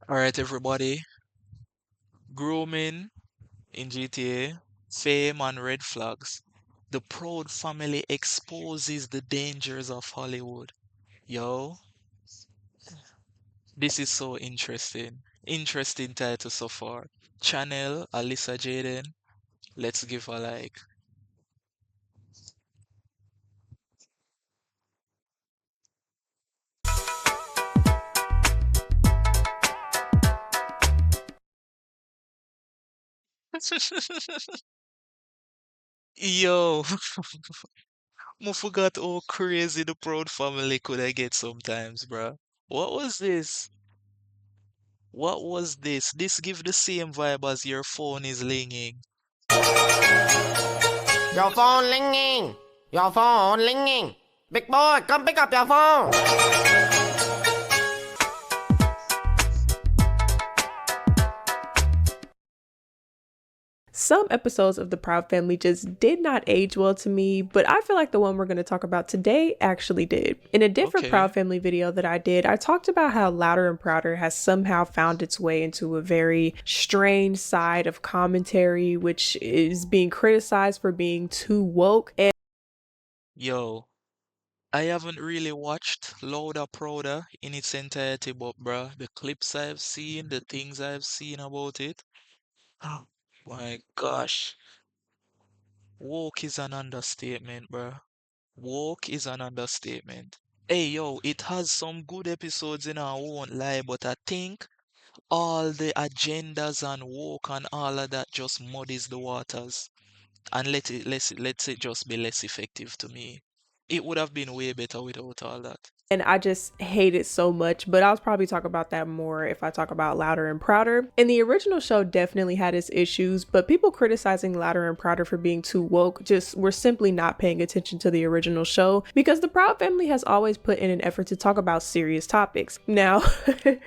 All right, everybody. Grooming in GTA, fame and red flags. The Proud family exposes the dangers of Hollywood. Yo, this is so interesting. Interesting title so far. Channel, Alissa Jadyn. Let's give a like. Yo, I forgot how crazy the Proud family could I get sometimes, bruh. What was this? What was this? This give the same vibe as your phone is ringing. Your phone ringing. Your phone ringing. Big boy, come pick up your phone. Some episodes of The Proud Family just did not age well to me, but I feel like the one we're going to talk about today actually did. In a different Okay. Proud Family video that I did, I talked about how Louder and Prouder has somehow found its way into a very strange side of commentary, which is being criticized for being too woke. And Yo, I haven't really watched Louder Prouder in its entirety, but bruh, the clips I've seen, the things I've seen about it, oh my gosh, woke is an understatement, bruh. Woke is an understatement. Hey, yo, it has some good episodes in our won't lie, but I think all the agendas and woke and all of that just muddies the waters and let it just be less effective to me. It would have been way better without all that. I just hate it so much, but I'll probably talk about that more if I talk about Louder and Prouder. And the original show definitely had its issues, but people criticizing Louder and Prouder for being too woke just were simply not paying attention to the original show because the Proud family has always put in an effort to talk about serious topics. Now,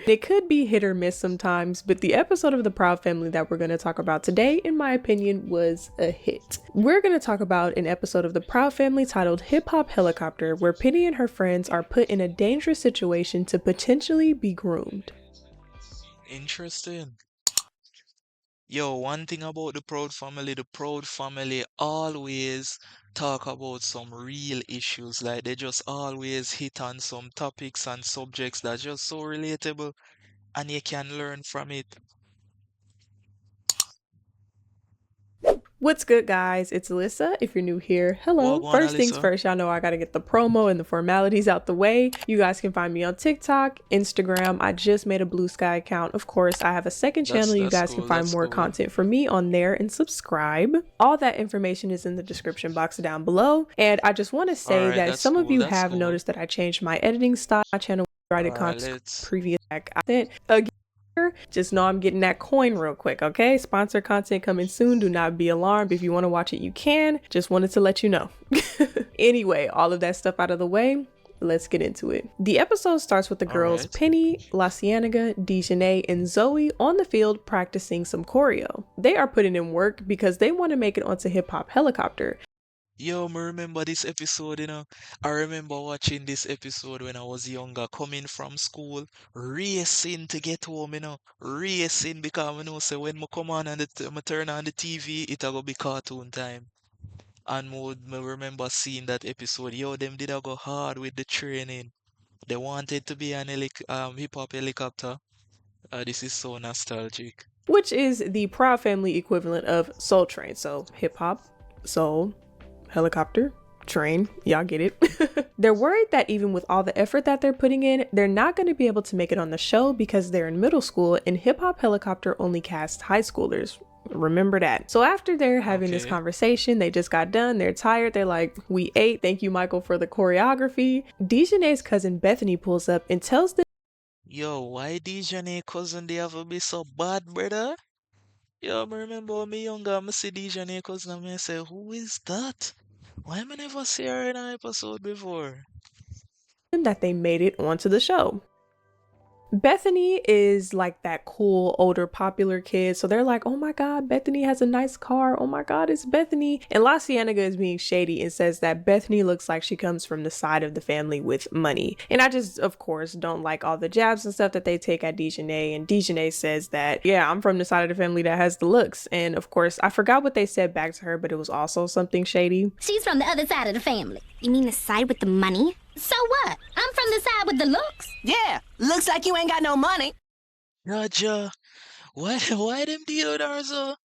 it could be hit or miss sometimes, but the episode of the Proud family that we're going to talk about today, in my opinion, was a hit. We're going to talk about an episode of the Proud family titled Hip Hop Helicopter, where Penny and her friends are put in a dangerous situation to potentially be groomed. Interesting. Yo, one thing about the Proud family always talk about some real issues. Like they just always hit on some topics and subjects that just so relatable and you can learn from it. What's good, guys? It's Alissa. If you're new here, hello. Wagwan, First things Alyssa. first, y'all know I gotta get the promo and the formalities out the way. You guys can find me on TikTok, Instagram. I just made a Blue Sky account. Of course, I have a second That's channel. You that's guys can cool. find That's more cool. content from me on there and subscribe. All that information is in the description box down below. And I just want to All say right, that that's some of cool. you That's have cool. noticed that I changed my editing style. My channel tried to All right, content let's. previous content again. Just know I'm getting that coin real quick, okay? Sponsor content coming soon. Do not be alarmed. If you want to watch it, you can. Just wanted to let you know. Anyway, all of that stuff out of the way. Let's get into it. The episode starts with the All girls right. Penny, La Cienega, Dejanay, and Zoe on the field practicing some choreo. They are putting in work because they want to make it onto Hip Hop Helicopter. Yo, me remember this episode, you know. I remember watching this episode when I was younger, coming from school, racing to get home, you know. Racing because I know say when I come on and I turn on the TV, it'll go be cartoon time. And me remember seeing that episode. Yo, them did I go hard with the training. They wanted to be an hip hop helicopter. This is so nostalgic. Which is the Proud Family equivalent of Soul Train. So hip hop, soul, helicopter, train. Y'all get it. They're worried that even with all the effort that they're putting in, they're not going to be able to make it on the show because they're in middle school and Hip Hop Helicopter only casts high schoolers. Remember that. So after they're having this Okay. conversation, they just got done, they're tired, they're like, we ate, thank you, Michael, for the choreography. Dejanay's cousin Bethany pulls up and tells them Yo, why these Johnny cousin they ever be so bad, brother? Yo, me remember when me younger, me see these Johnny cousin and me say, who is that? Why me never see her in an episode before? that they made it onto the show. Bethany is like that cool, older, popular kid. So they're like, oh my God, Bethany has a nice car. Oh my God, it's Bethany. And La Cienega is being shady and says that Bethany looks like she comes from the side of the family with money. And I just, of course, don't like all the jabs and stuff that they take at Dejanay. And Dejanay says that, yeah, I'm from the side of the family that has the looks. And of course, I forgot what they said back to her, but it was also something shady. She's from the other side of the family. You mean the side with the money? So what? I'm from the side with the looks. Yeah, looks like you ain't got no money. Raja, why them deal with her so?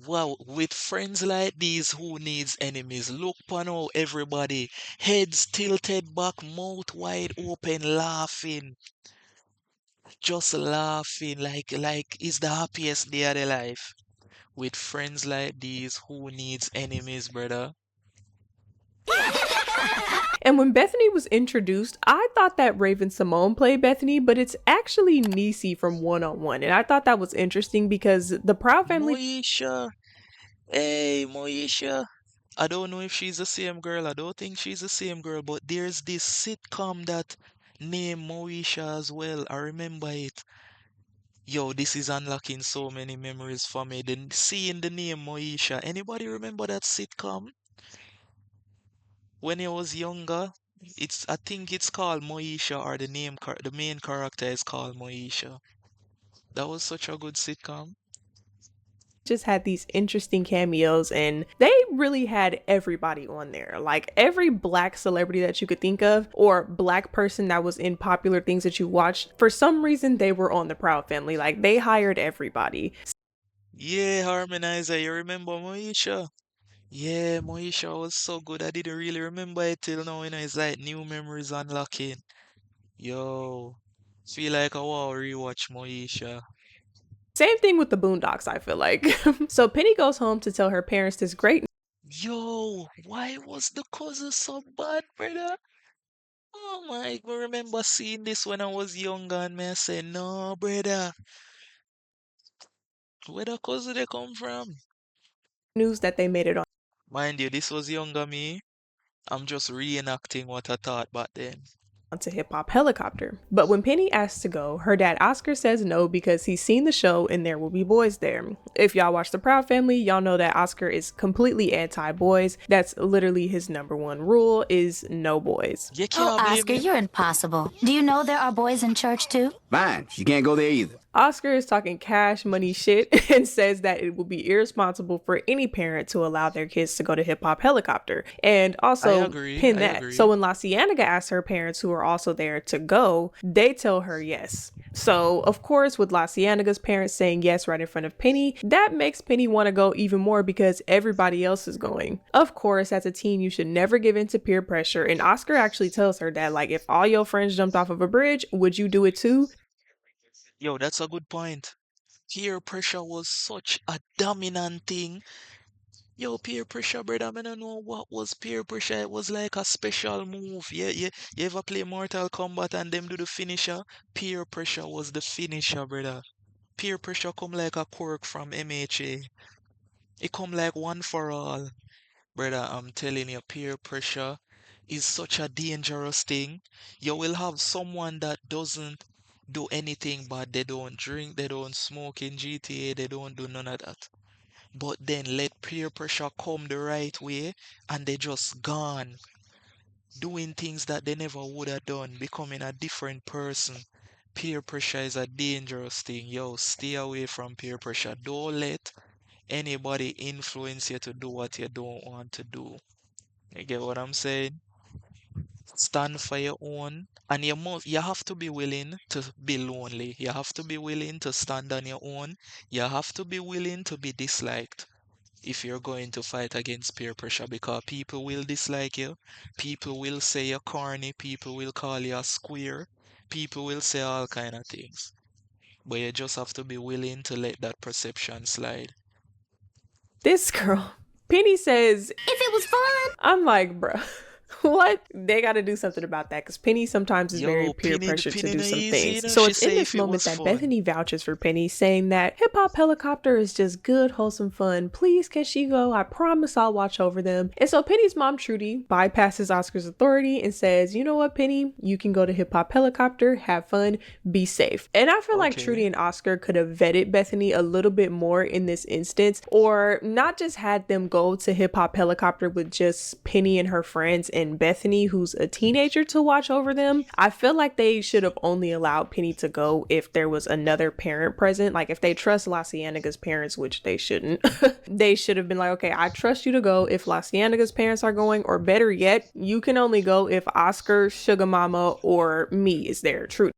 Well, with friends like these, who needs enemies? Look pon how everybody, heads tilted back, mouth wide open, laughing, just laughing like it's the happiest day of their life. With friends like these, who needs enemies, brother? And when Bethany was introduced, I thought that Raven Simone played Bethany, but it's actually Niecy from One on One. And I thought that was interesting because the Proud Family Moesha, hey Moesha. I don't know if she's the same girl. I don't think she's the same girl, but there's this sitcom that named Moesha as well. I remember it. Yo, this is unlocking so many memories for me. Then seeing the name Moesha. Anybody remember that sitcom when I was younger? I think it's called Moesha, or the main character is called Moesha. That was such a good sitcom. just had these interesting cameos, and they really had everybody on there. Like every black celebrity that you could think of, or black person that was in popular things that you watched, for some reason they were on the Proud Family. Like they hired everybody. Yeah, Harmonizer, you remember Moesha? Yeah, Moesha was so good. I didn't really remember it till now, it's like new memories unlocking. Yo, feel like I want to rewatch Moesha. Same thing with the Boondocks, I feel like. So Penny goes home to tell her parents this great Yo, why was the cousin so bad, brother? Oh my, I remember seeing this when I was younger and me I say, no, brother, where the cousin they come from? news that they made it on Mind you, this was younger me. I'm just reenacting what I thought back then. to Hip Hop Helicopter. But when Penny asks to go, her dad Oscar says no because he's seen the show and there will be boys there. If y'all watch The Proud Family, y'all know that Oscar is completely anti-boys. That's literally his number one rule, is no boys. You Oh, can't blame Oscar, me. you're impossible. Do you know there are boys in church too? Fine, she can't go there either. Oscar is talking cash money shit and says that it would be irresponsible for any parent to allow their kids to go to Hip Hop Helicopter. And also pin I that. agree. So when La Cienega asks her parents, who are also there, to go, they tell her yes. So of course, with La Cienega's parents saying yes right in front of Penny, that makes Penny want to go even more because everybody else is going. Of course, as a teen, you should never give in to peer pressure. And Oscar actually tells her that, like, if all your friends jumped off of a bridge, would you do it too? Yo, that's a good point. Peer pressure was such a dominant thing. Yo, peer pressure, brother, I don't know what was peer pressure. It was like a special move. Yeah, yeah. You ever play Mortal Kombat and them do the finisher? Peer pressure was the finisher, brother. Peer pressure come like a quirk from MHA. It come like one for all. Brother, I'm telling you, peer pressure is such a dangerous thing. You will have someone that doesn't do anything bad. They don't drink, they don't smoke in GTA, they don't do none of that. But then let peer pressure come the right way and they just gone. Doing things that they never would have done, becoming a different person. Peer pressure is a dangerous thing. Yo, stay away from peer pressure. Don't let anybody influence you to do what you don't want to do. You get what I'm saying? Stand for your own, and you have to be willing to be lonely. You have to be willing to stand on your own. You have to be willing to be disliked if you're going to fight against peer pressure, because people will dislike you. People will say you're corny. People will call you a square. People will say all kind of things. But you just have to be willing to let that perception slide. This girl, Penny says, If it was fun. I'm like, bruh. What? They got to do something about that because Penny sometimes is very Yo, peer pressured to Penny do no some easy, you things. know. So She it's in say this if it moment was that fun. Bethany vouches for Penny, saying that Hip Hop Helicopter is just good, wholesome fun. Please, can she go? I promise I'll watch over them. And so Penny's mom, Trudy, bypasses Oscar's authority and says, you know what, Penny? You can go to Hip Hop Helicopter, have fun, be safe. And I feel like Trudy Okay. and Oscar could have vetted Bethany a little bit more in this instance, or not just had them go to Hip Hop Helicopter with just Penny and her friends and Bethany, who's a teenager, to watch over them. I feel like they should have only allowed Penny to go if there was another parent present. Like if they trust La Cienaga's parents, which they shouldn't, they should have been like, okay, I trust you to go if La Cienaga's parents are going, or better yet, you can only go if Oscar, Sugar Mama, or me is there. Trudy.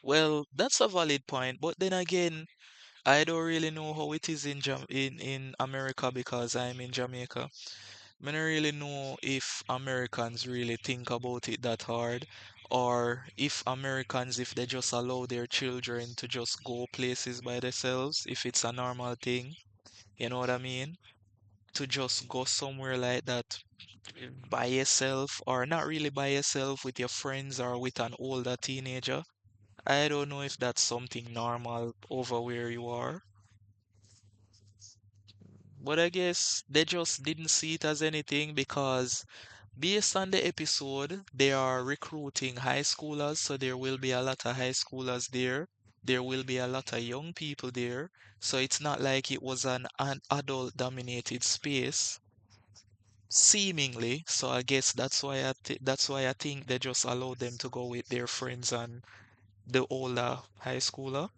Well, that's a valid point, but then again, I don't really know how it is in America because I'm in Jamaica. I don't really know if Americans really think about it that hard, or if Americans, if they just allow their children to just go places by themselves, if it's a normal thing, you know what I mean? To just go somewhere like that by yourself, or not really by yourself, with your friends or with an older teenager. I don't know if that's something normal over where you are. But I guess they just didn't see it as anything because based on the episode, they are recruiting high schoolers, so there will be a lot of high schoolers there. There will be a lot of young people there. So it's not like it was an adult dominated space, seemingly. So I guess that's why I think they just allowed them to go with their friends and the older high schooler.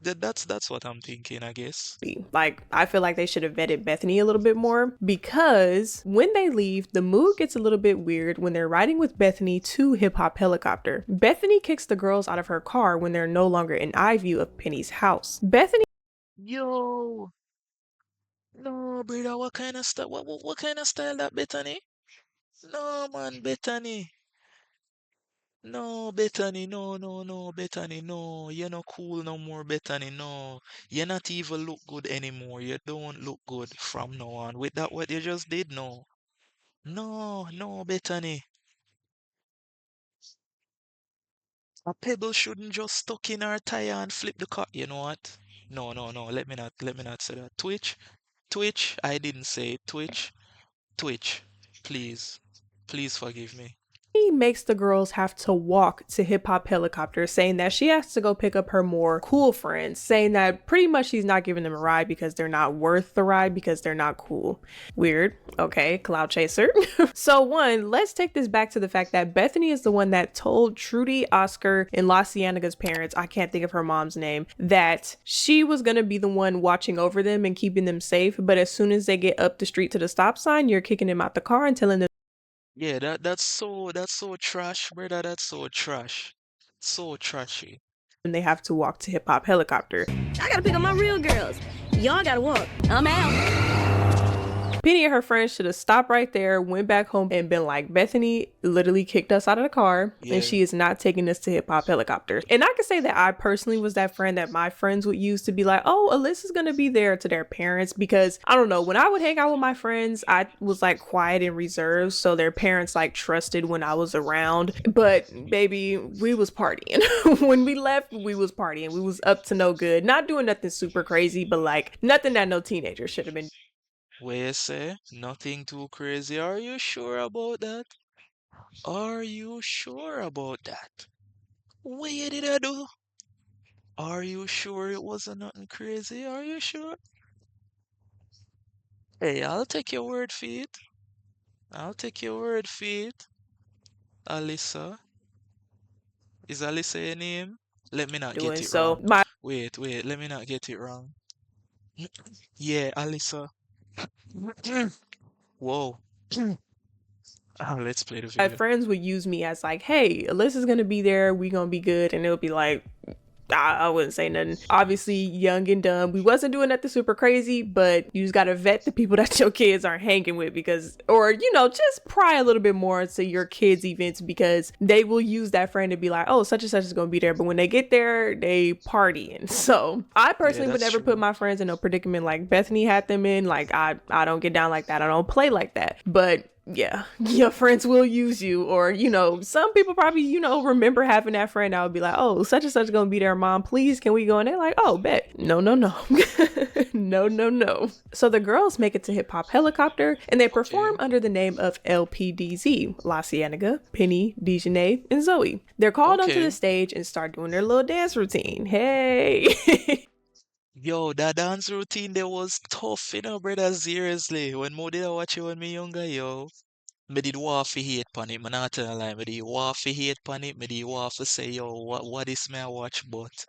That's what I'm thinking, I guess. Like, I feel like they should have vetted Bethany a little bit more because when they leave, the mood gets a little bit weird when they're riding with Bethany to Hip Hop Helicopter. Bethany kicks the girls out of her car when they're no longer in eye view of Penny's house. Bethany Yo, no, brother, what kind of style? What kind of style that Bethany? No, man, Bethany. No, Bethany, no, Bethany, no. You're not cool no more, Bethany, no. You're not even look good anymore. You don't look good from now on. With that, what you just did, no. No, Bethany. A pebble shouldn't just stuck in her tire and flip the car. You know what? No. Let me not say that. Twitch. I didn't say it. Twitch. Please, please forgive me. makes the girls have to walk to Hip Hop Helicopter, saying that she has to go pick up her more cool friends, saying that pretty much she's not giving them a ride because they're not worth the ride because they're not cool. Weird. Okay, Cloud Chaser. So one, let's take this back to the fact that Bethany is the one that told Trudy, Oscar, and La Cienaga's parents, I can't think of her mom's name, that she was gonna be the one watching over them and keeping them safe, but as soon as they get up the street to the stop sign, you're kicking them out the car and telling them Yeah, that's so trash, brother. That's so trash. So trashy. they have to walk to Hip Hop Helicopter. I gotta pick up my real girls. Y'all gotta walk. I'm out. Penny and her friends should have stopped right there, went back home, and been like, Bethany literally kicked us out of the car, Yeah. and she is not taking us to Hip Hop Helicopter. And I can say that I personally was that friend that my friends would use to be like, oh, Alyssa's gonna be there, to their parents, because I don't know, when I would hang out with my friends, I was like quiet and reserved, so their parents like trusted when I was around. But baby, we was partying. When we left, we was partying. We was up to no good, not doing nothing super crazy, but like nothing that no teenager should have been. Where you say nothing too crazy. Are you sure about that? Are you sure about that? What did I do? Are you sure it wasn't nothing crazy? Are you sure? Hey, I'll take your word for it. I'll take your word for it. Alyssa. Is Alyssa your name? Let me not get Doing it so wrong. my Wait, let me not get it wrong. Yeah, Alyssa. Whoa. Let's play the my video. friends would use me as like, hey, Alyssa's gonna be there, we gonna be good, and it would be like, I wouldn't say nothing. Obviously, young and dumb. We wasn't doing nothing super crazy, but you just gotta vet the people that your kids are hanging with because, or just pry a little bit more into your kids' events because they will use that friend to be like, oh, such and such is gonna be there. But when they get there, they partying. So I Yeah, personally would that's never put true. my friends in a predicament like Bethany had them in. Like I don't get down like that. I don't play like that. But yeah, your friends will use you. Or, some people probably, remember having that friend that would be like, oh, such and such gonna be there, mom, please, can we go? And they're like, oh, bet. No, no, no. No, no, no. So the girls make it to Hip Hop Helicopter and they perform under the name of LPDZ, La Cienega, Penny, Dejanay, and Zoe. They're called onto the stage and start doing their little dance routine. Hey. Yo, that dance routine there was tough, brother. Seriously. When more did I watch it when me younger, yo. Me did waffy hate pan it, man. Not tell a lie. Me did waffy hate pan it. Me did waffy say, yo, what is me I watch? But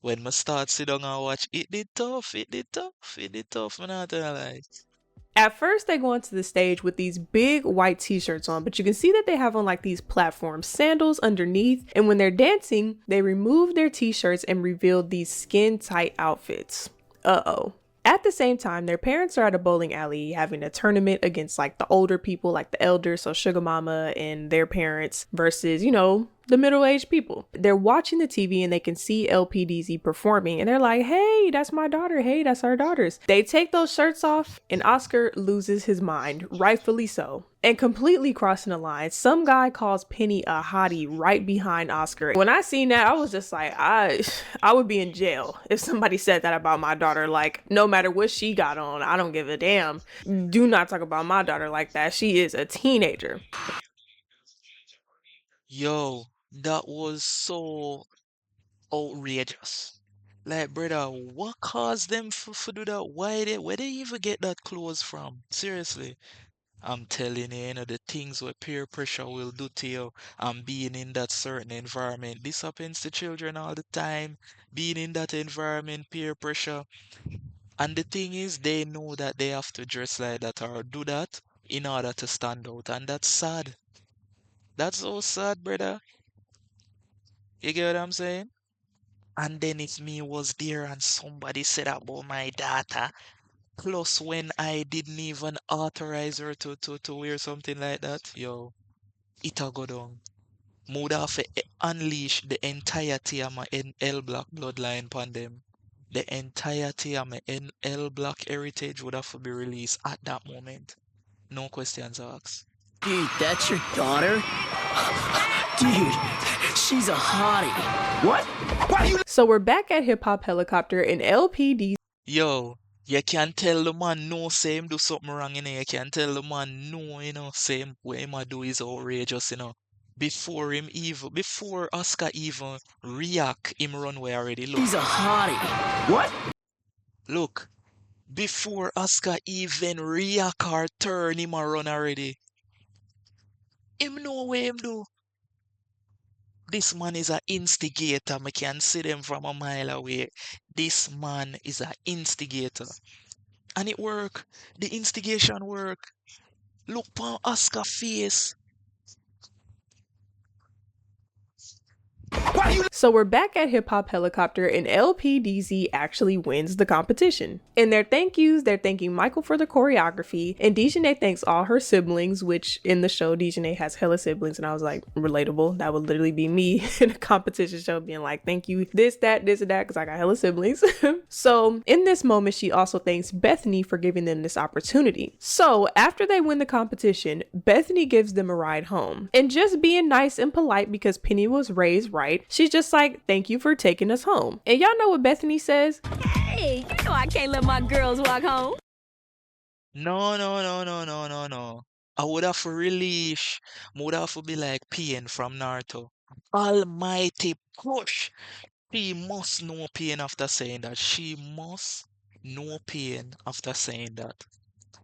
when me start sit down and watch, it did tough. It did tough. It did tough, man. Not tell a lie. At first, they go onto the stage with these big white t-shirts on, but you can see that they have on like these platform sandals underneath. And when they're dancing, they remove their t-shirts and reveal these skin tight outfits. Uh-oh. At the same time, their parents are at a bowling alley having a tournament against like the older people, like the elders, so Sugar Mama and their parents versus, the middle-aged people. They're watching the TV and they can see LPDZ performing and they're like, hey, that's my daughter. Hey, that's our daughters. They take those shirts off and Oscar loses his mind, rightfully so. And completely crossing the line, some guy calls Penny a hottie right behind Oscar. When I seen that, I was just like, I would be in jail if somebody said that about my daughter. Like, no matter what she got on, I don't give a damn. Do not talk about my daughter like that. She is a teenager. Yo, that was so outrageous. Like, brother, what caused them for do that? Where they even get that clothes from? Seriously. I'm telling you, the things what peer pressure will do to you and being in that certain environment. This happens to children all the time, being in that environment, peer pressure. And the thing is, they know that they have to dress like that or do that in order to stand out. And that's sad. That's so sad, brother. You get what I'm saying? And then if me was there and somebody said about my daughter, plus when I didn't even authorize her to wear something like that, yo, it'll go down. Would have to unleash the entirety of my L Black bloodline upon them. The entirety of my L Black heritage would have to be released at that moment. No questions asked. Dude, that's your daughter? Dude, she's a hottie. What? So we're back at Hip Hop Helicopter and LPD. Yo, you can tell the man no say him do something wrong, You can tell the man no, say him what him a do is outrageous, Before Oscar even react, him run away already. Look. She's a hottie. What? Look. Before Oscar even react or turn, him a run already. Him know what him do. This man is an instigator. I can see them from a mile away. This man is an instigator. And it work. The instigation work. Look on Oscar face. So we're back at Hip Hop Helicopter and LPDZ actually wins the competition. In their thank yous, they're thanking Michael for the choreography, and Dejanay thanks all her siblings, which in the show, Dejanay has hella siblings, and I was like, relatable. That would literally be me in a competition show being like, thank you, this, and that, because I got hella siblings. So in this moment, she also thanks Bethany for giving them this opportunity. So after they win the competition, Bethany gives them a ride home. And just being nice and polite because Penny was raised right, she's just like, thank you for taking us home. And y'all know what Bethany says? Hey, you know I can't let my girls walk home. No. I would have to release. I would have to be like Pain from Naruto. Almighty push. She must know pain after saying that. She must know pain after saying that.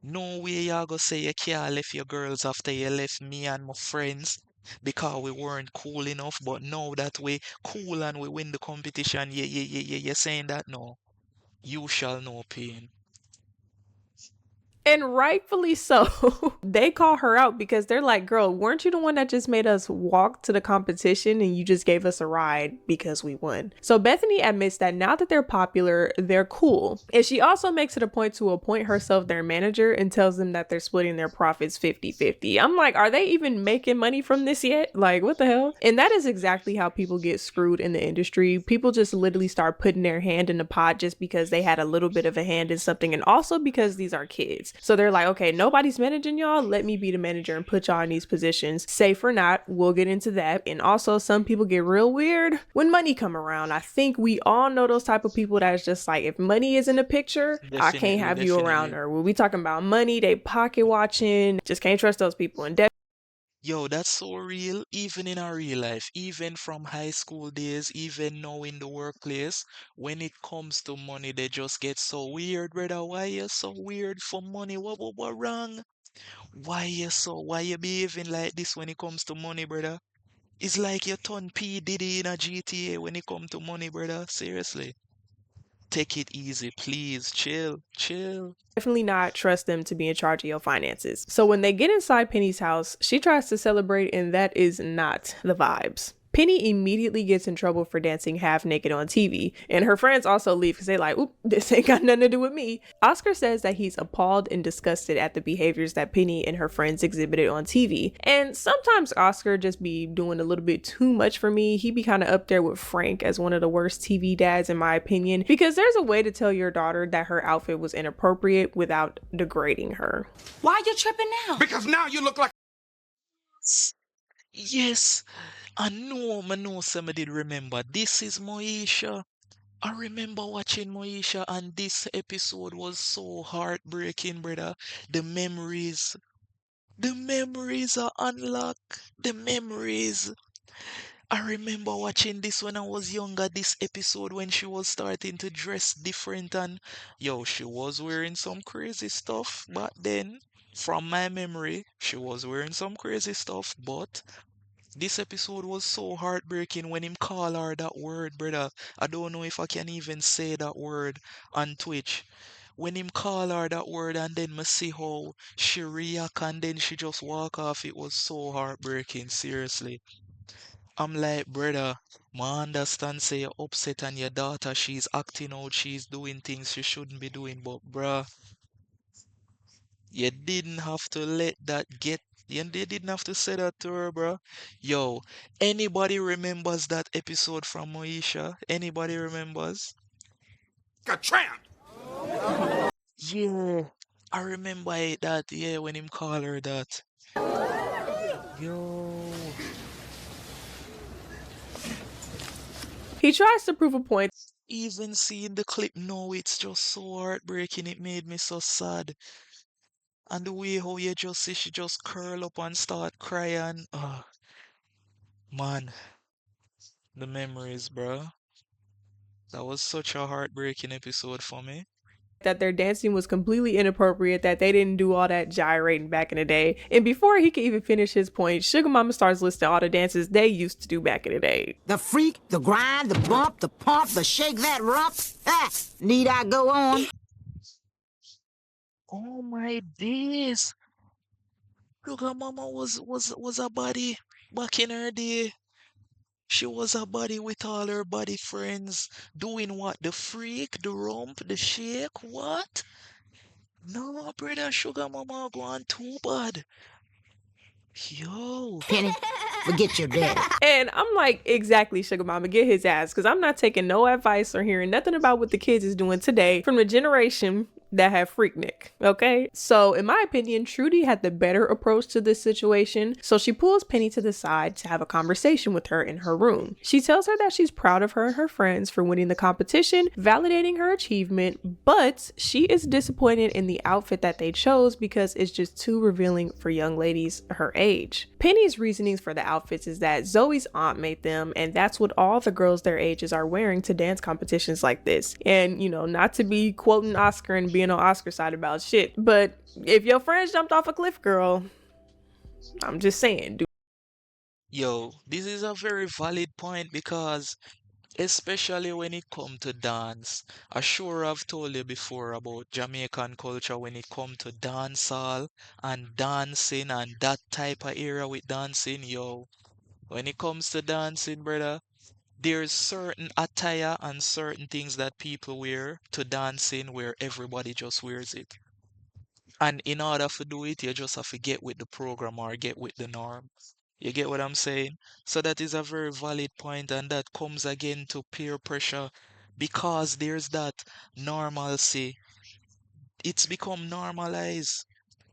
No way you gonna say you can't left your girls after you left me and my friends because we weren't cool enough. But now that we cool and we win the competition, you're saying that no. You shall know pain. And rightfully so. They call her out because they're like, girl, weren't you the one that just made us walk to the competition and you just gave us a ride because we won? So Bethany admits that now that they're popular, they're cool. And she also makes it a point to appoint herself their manager and tells them that they're splitting their profits 50-50. I'm like, are they even making money from this yet? Like, what the hell? And that is exactly how people get screwed in the industry. People just literally start putting their hand in the pot just because they had a little bit of a hand in something, and also because these are kids. So they're like, okay, nobody's managing y'all. Let me be the manager and put y'all in these positions. Safe or not, we'll get into that. And also, some people get real weird when money come around. I think we all know those type of people that's just like, if money is in the picture, I can't Definitely, have you around definitely. her. When we talking about money, they pocket watching. Just can't trust those people. And Yo, that's so real, even in our real life, even from high school days, even now in the workplace. When it comes to money, they just get so weird, brother. Why you so weird for money? What wrong? Why you behaving like this when it comes to money, brother? It's like you turn P. Diddy in a GTA when it come to money, brother. Seriously. Take it easy, please. Chill, chill. definitely not trust them to be in charge of your finances. So when they get inside Penny's house, she tries to celebrate, and that is not the vibes. Penny immediately gets in trouble for dancing half naked on TV, and her friends also leave because they like, oop, this ain't got nothing to do with me. Oscar says that he's appalled and disgusted at the behaviors that Penny and her friends exhibited on TV, and sometimes Oscar just be doing a little bit too much for me. He be kind of up there with Frank as one of the worst TV dads in my opinion, because there's a way to tell your daughter that her outfit was inappropriate without degrading her. Why you tripping now? Because now you look like Yes, I know somebody did remember. This is Moesha. I remember watching Moesha, and this episode was so heartbreaking, brother. The memories, the memories are unlocked. The memories. I remember watching this when I was younger, this episode when she was starting to dress different, and yo, she was wearing some crazy stuff back then. From my memory, she was wearing some crazy stuff, but this episode was so heartbreaking when him call her that word, brother. I don't know if I can even say that word on Twitch. When him call her that word and then me see how she react and then she just walk off, it was so heartbreaking, seriously. I'm like, brother, I understand say you're upset and your daughter, she's acting out, she's doing things she shouldn't be doing, but bruh, you didn't have to let that get, you didn't have to say that to her, bruh. Yo, anybody remembers that episode from Moesha? Anybody remembers? a tramp. Yeah, I remember it, that, yeah, when him call her that. Yo, He tries to prove a point even seeing the clip now, it's just so heartbreaking, it made me so sad. And the way how you just see she just curl up and start crying. Oh, man, the memories, bro. That was such a heartbreaking episode for me. that their dancing was completely inappropriate, that they didn't do all that gyrating back in the day. And before he could even finish his point, Sugar Mama starts listing all the dances they used to do back in the day. The freak, the grind, the bump, the pump, the shake that rump. Ah, need I go on? Oh my days. Sugar Mama was a body back in her day. She was a body with all her body friends. Doing what? The freak, the rump, the shake? What? No, brother, Sugar Mama going too bad. Yo. Penny, forget your daddy. And I'm like, exactly, Sugar Mama, get his ass, because I'm not taking no advice or hearing nothing about what the kids is doing today from the generation that have Freaknik, okay? So in my opinion, Trudy had the better approach to this situation, so she pulls Penny to the side to have a conversation with her in her room. She tells her that she's proud of her and her friends for winning the competition, validating her achievement, but she is disappointed in the outfit that they chose because it's just too revealing for young ladies her age. Penny's reasonings for the outfits is that Zoe's aunt made them, and that's what all the girls their ages are wearing to dance competitions like this. And, you know, not to be quoting Oscar and being on Oscar side about shit, but if your friends jumped off a cliff, girl, I'm just saying, Yo, this is a very valid point because especially when it come to dance, I sure have told you before about Jamaican culture when it come to dancehall and dancing and that type of era with dancing, yo. When it comes to dancing, brother, there's certain attire and certain things that people wear to dancing where everybody just wears it. And in order to do it, you just have to get with the program or get with the norm. You get what I'm saying? So that is a very valid point, and that comes again to peer pressure because there's that normalcy It's become normalized.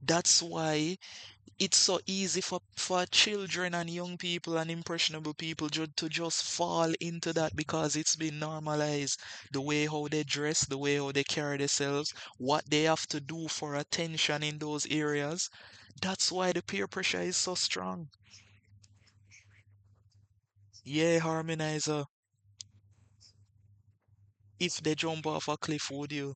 That's why it's so easy for children and young people and impressionable people to just fall into that because it's been normalized. The way how they dress, the way how they carry themselves, what they have to do for attention in those areas. That's why the peer pressure is so strong. Yeah, harmonizer. If they jump off a cliff, would you?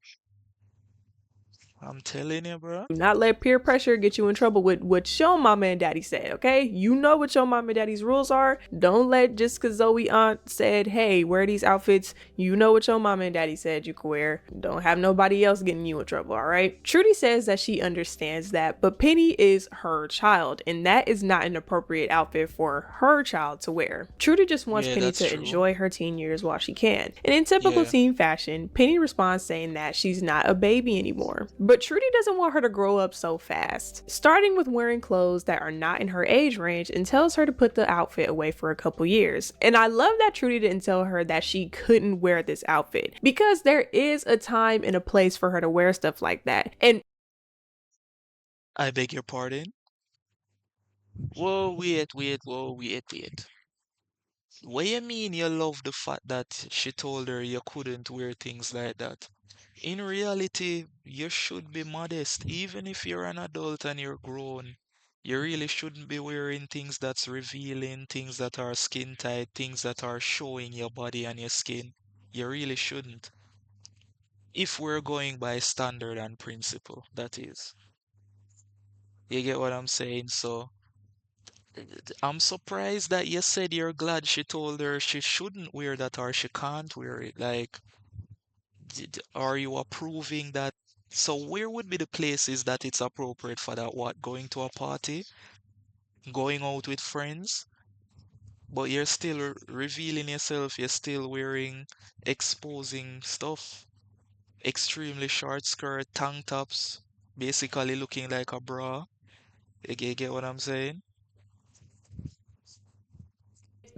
I'm telling you, bro. Do not let peer pressure get you in trouble with what your mama and daddy said, okay? You know what your mama and daddy's rules are. Don't let just because Zoe aunt said, hey, wear these outfits, you know what your mama and daddy said you could wear. Don't have nobody else getting you in trouble, all right? Trudy says that she understands that, but Penny is her child, and that is not an appropriate outfit for her child to wear. Trudy just wants Yeah, Penny that's to true. enjoy her teen years while she can. And in typical Yeah. teen fashion, Penny responds saying that she's not a baby anymore. But Trudy doesn't want her to grow up so fast, starting with wearing clothes that are not in her age range and tells her to put the outfit away for a couple years. And I love that Trudy didn't tell her that she couldn't wear this outfit because there is a time and a place for her to wear stuff like that. And I beg your pardon? Whoa, wait. What you mean you love the fact that she told her you couldn't wear things like that? In reality, you should be modest. Even if you're an adult and you're grown, you really shouldn't be wearing things that's revealing, things that are skin tight, things that are showing your body and your skin. You really shouldn't. If we're going by standard and principle, that is. You get what I'm saying? So, I'm surprised that you said you're glad she told her she shouldn't wear that or she can't wear it. Like, are you approving that? So where would be the places that it's appropriate for that? What, going to a party, going out with friends, but you're still revealing yourself, you're still wearing exposing stuff, extremely short skirt, tank tops, basically looking like a bra. You get what I'm saying?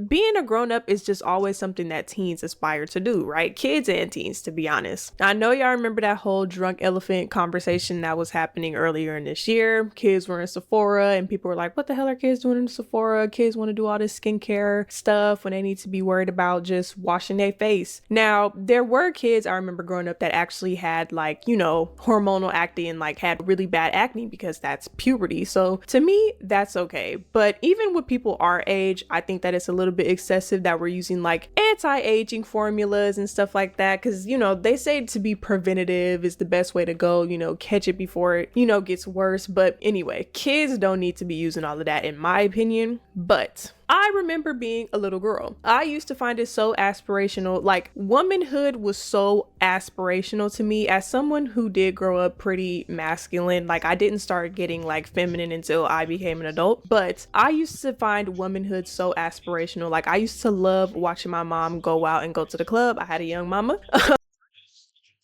being a grown up is just always something that teens aspire to do, right? Kids and teens, to be honest. I know y'all remember that whole drunk elephant conversation that was happening earlier in this year. Kids were in Sephora and people were like, what the hell are kids doing in Sephora? Kids want to do all this skincare stuff when they need to be worried about just washing their face. Now, there were kids I remember growing up that actually had like, you know, hormonal acne and like had really bad acne because that's puberty. So to me, that's okay. But even with people our age, I think that it's a little bit excessive that we're using like anti-aging formulas and stuff like that because, you know, they say to be preventative is the best way to go, you know, catch it before it, you know, gets worse. But anyway, kids don't need to be using all of that in my opinion. But I remember being a little girl. I used to find it so aspirational. Like, womanhood was so aspirational to me as someone who did grow up pretty masculine. Like, I didn't start getting like feminine until I became an adult, but I used to find womanhood so aspirational. Like, I used to love watching my mom go out and go to the club. I had a young mama.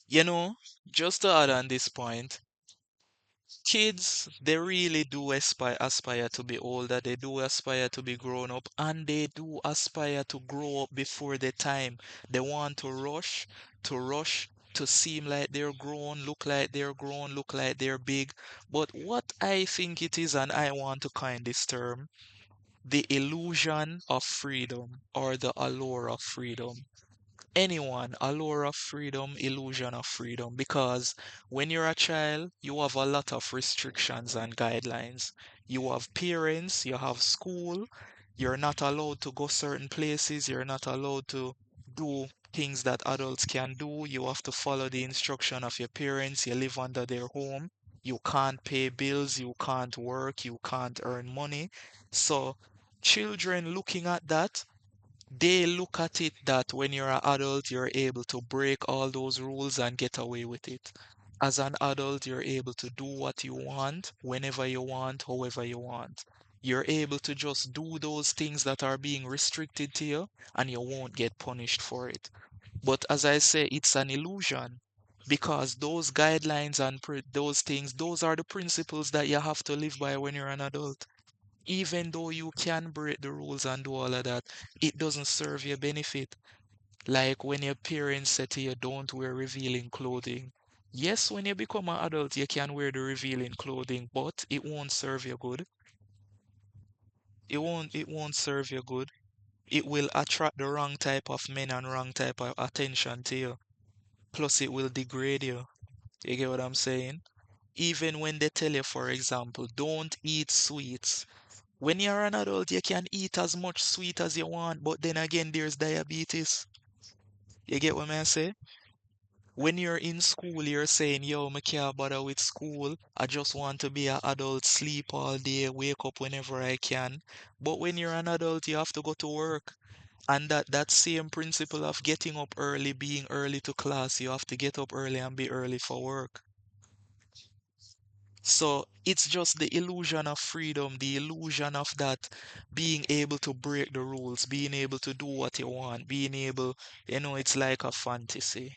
You know, just to add on this point, kids, they really do aspire to be older, they do aspire to be grown up, and they do aspire to grow up before their time. They want to rush, to seem like they're grown, look like they're big. But what I think it is, and I want to coin this term, the illusion of freedom or the allure of freedom. Anyone, allure of freedom, illusion of freedom. Because when you're a child, you have a lot of restrictions and guidelines. You have parents, you have school, you're not allowed to go certain places, you're not allowed to do things that adults can do. You have to follow the instruction of your parents, you live under their home. You can't pay bills, you can't work, you can't earn money. So, children looking at that, they look at it that when you're an adult, you're able to break all those rules and get away with it. As an adult, you're able to do what you want, whenever you want, however you want. You're able to just do those things that are being restricted to you, and you won't get punished for it. But as I say, it's an illusion because those guidelines and those things, those are the principles that you have to live by when you're an adult. Even though you can break the rules and do all of that, it doesn't serve your benefit. Like when your parents say to you, don't wear revealing clothing. Yes, when you become an adult, you can wear the revealing clothing, but it won't serve you good. It won't serve you good. It will attract the wrong type of men and wrong type of attention to you. Plus, it will degrade you. You get what I'm saying? Even when they tell you, for example, don't eat sweets. When you're an adult, you can eat as much sweet as you want, but then again, there's diabetes. You get what I say? When you're in school, you're saying, yo, I can't bother with school. I just want to be an adult, sleep all day, wake up whenever I can. But when you're an adult, you have to go to work. And that same principle of getting up early, being early to class, you have to get up early and be early for work. So it's just the illusion of freedom, the illusion of that being able to break the rules, being able to do what you want, being able, it's like a fantasy.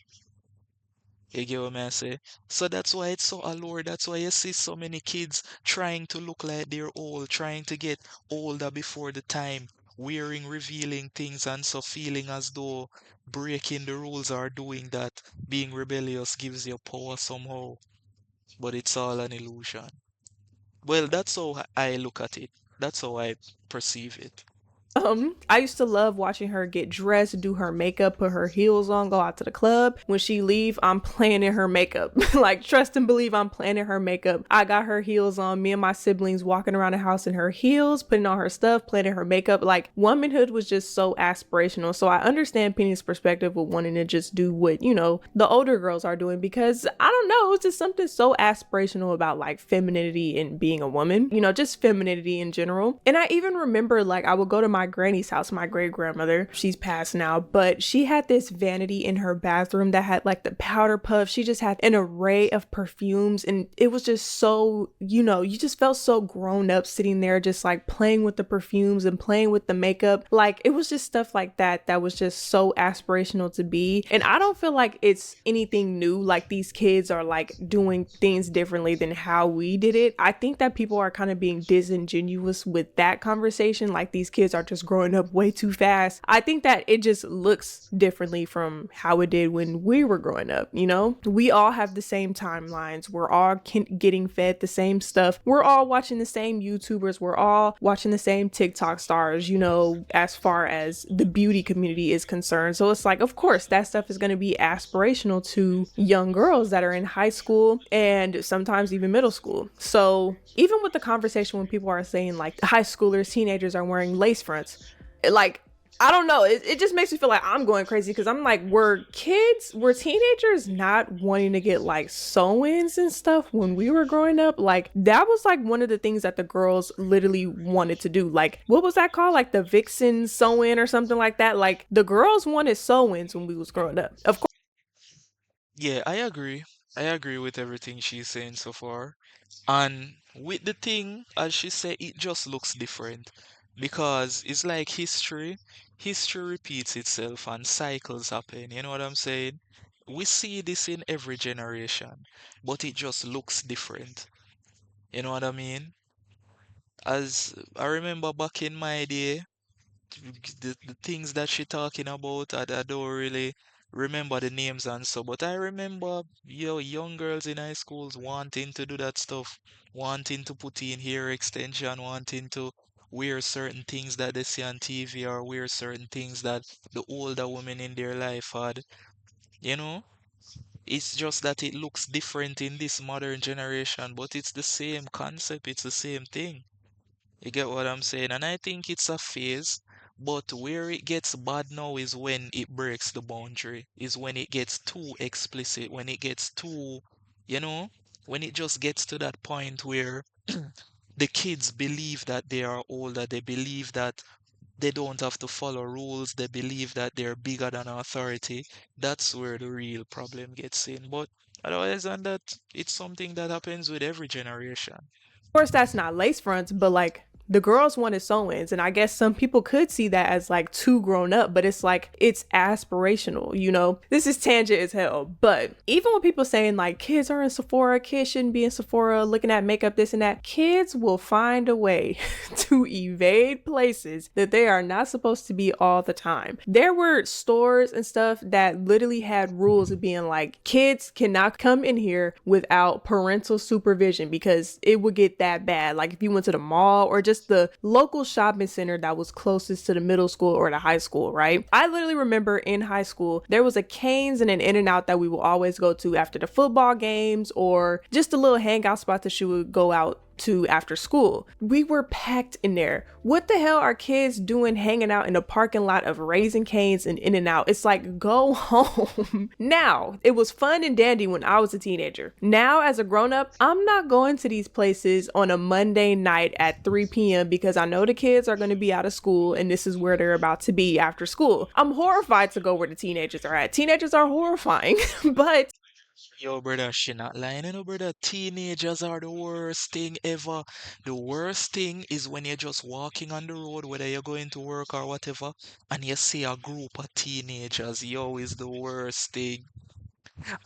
You get what I say? So that's why it's so allure. That's why you see so many kids trying to look like they're old, trying to get older before the time, wearing revealing things and so feeling as though breaking the rules or doing that, being rebellious gives you power somehow. But it's all an illusion. Well, that's how I look at it. That's how I perceive it. I used to love watching her get dressed, do her makeup, put her heels on, go out to the club. When she leave, I'm planning her makeup. Like, trust and believe I'm planning her makeup. I got her heels on, me and my siblings walking around the house in her heels, putting on her stuff, planning her makeup. Like, womanhood was just so aspirational. So I understand Penny's perspective with wanting to just do what, the older girls are doing, because I don't know, it's just something so aspirational about like femininity and being a woman, just femininity in general. And I even remember, like, I would go to my granny's house, my great grandmother. She's passed now, but she had this vanity in her bathroom that had like the powder puff. She just had an array of perfumes, and it was just so, you just felt so grown up sitting there, just like playing with the perfumes and playing with the makeup. Like, it was just stuff like that was just so aspirational to be. And I don't feel like it's anything new. Like, these kids are like doing things differently than how we did it. I think that people are kind of being disingenuous with that conversation. Like, these kids are just growing up way too fast. I think that it just looks differently from how it did when we were growing up. We all have the same timelines. We're all getting fed the same stuff. We're all watching the same YouTubers. We're all watching the same TikTok stars, as far as the beauty community is concerned. So it's like, of course, that stuff is going to be aspirational to young girls that are in high school and sometimes even middle school. So even with the conversation when people are saying like high schoolers, teenagers are wearing lace fronts, like, I don't know, it just makes me feel like I'm going crazy, because I'm like, were teenagers not wanting to get like sew-ins and stuff when we were growing up? Like, that was like one of the things that the girls literally wanted to do. Like, what was that called? Like the Vixen sew-in or something like that. Like, the girls wanted sew-ins when we was growing up. Of course. Yeah, I agree. I agree with everything she's saying so far. And with the thing, as she said, it just looks different. Because it's like history. History repeats itself and cycles happen. You know what I'm saying? We see this in every generation, but it just looks different. You know what I mean? As I remember back in my day, the things that she talking about, I don't really remember the names and so, but I remember young girls in high schools wanting to do that stuff, wanting to put in hair extension, wanting to wear certain things that they see on TV or wear certain things that the older women in their life had, you know? It's just that it looks different in this modern generation, but it's the same concept, it's the same thing. You get what I'm saying? And I think it's a phase, but where it gets bad now is when it breaks the boundary, is when it gets too explicit, when it gets too, you know, when it just gets to that point where the kids believe that they are older, they believe that they don't have to follow rules, they believe that they're bigger than authority. That's where the real problem gets in. But otherwise than that, it's something that happens with every generation. Of course, that's not lace fronts, but like The girls wanted sew-ins, and I guess some people could see that as like too grown up, but it's like, it's aspirational, you know? This is tangent as hell, but even when people saying like kids are in Sephora, kids shouldn't be in Sephora looking at makeup, this and that, kids will find a way to evade places that they are not supposed to be all the time. There were stores and stuff that literally had rules of being like, kids cannot come in here without parental supervision because it would get that bad. Like if you went to the mall or just the local shopping center that was closest to the middle school or the high school, right? I literally remember in high school, there was a Cane's and an In-N-Out that we would always go to after the football games or just a little hangout spot that she would go out to after school. We were packed in there. What the hell are kids doing hanging out in the parking lot of Raising Cane's and In-N-Out? It's like, go home. Now, it was fun and dandy when I was a teenager. Now, as a grown-up, I'm not going to these places on a Monday night at 3 p.m. because I know the kids are going to be out of school and this is where they're about to be after school. I'm horrified to go where the teenagers are at. Teenagers are horrifying, but Yo, brother, she not lying, you know, brother. Teenagers are the worst thing ever. The worst thing is when you're just walking on the road, whether you're going to work or whatever, and you see a group of teenagers. Yo, is the worst thing.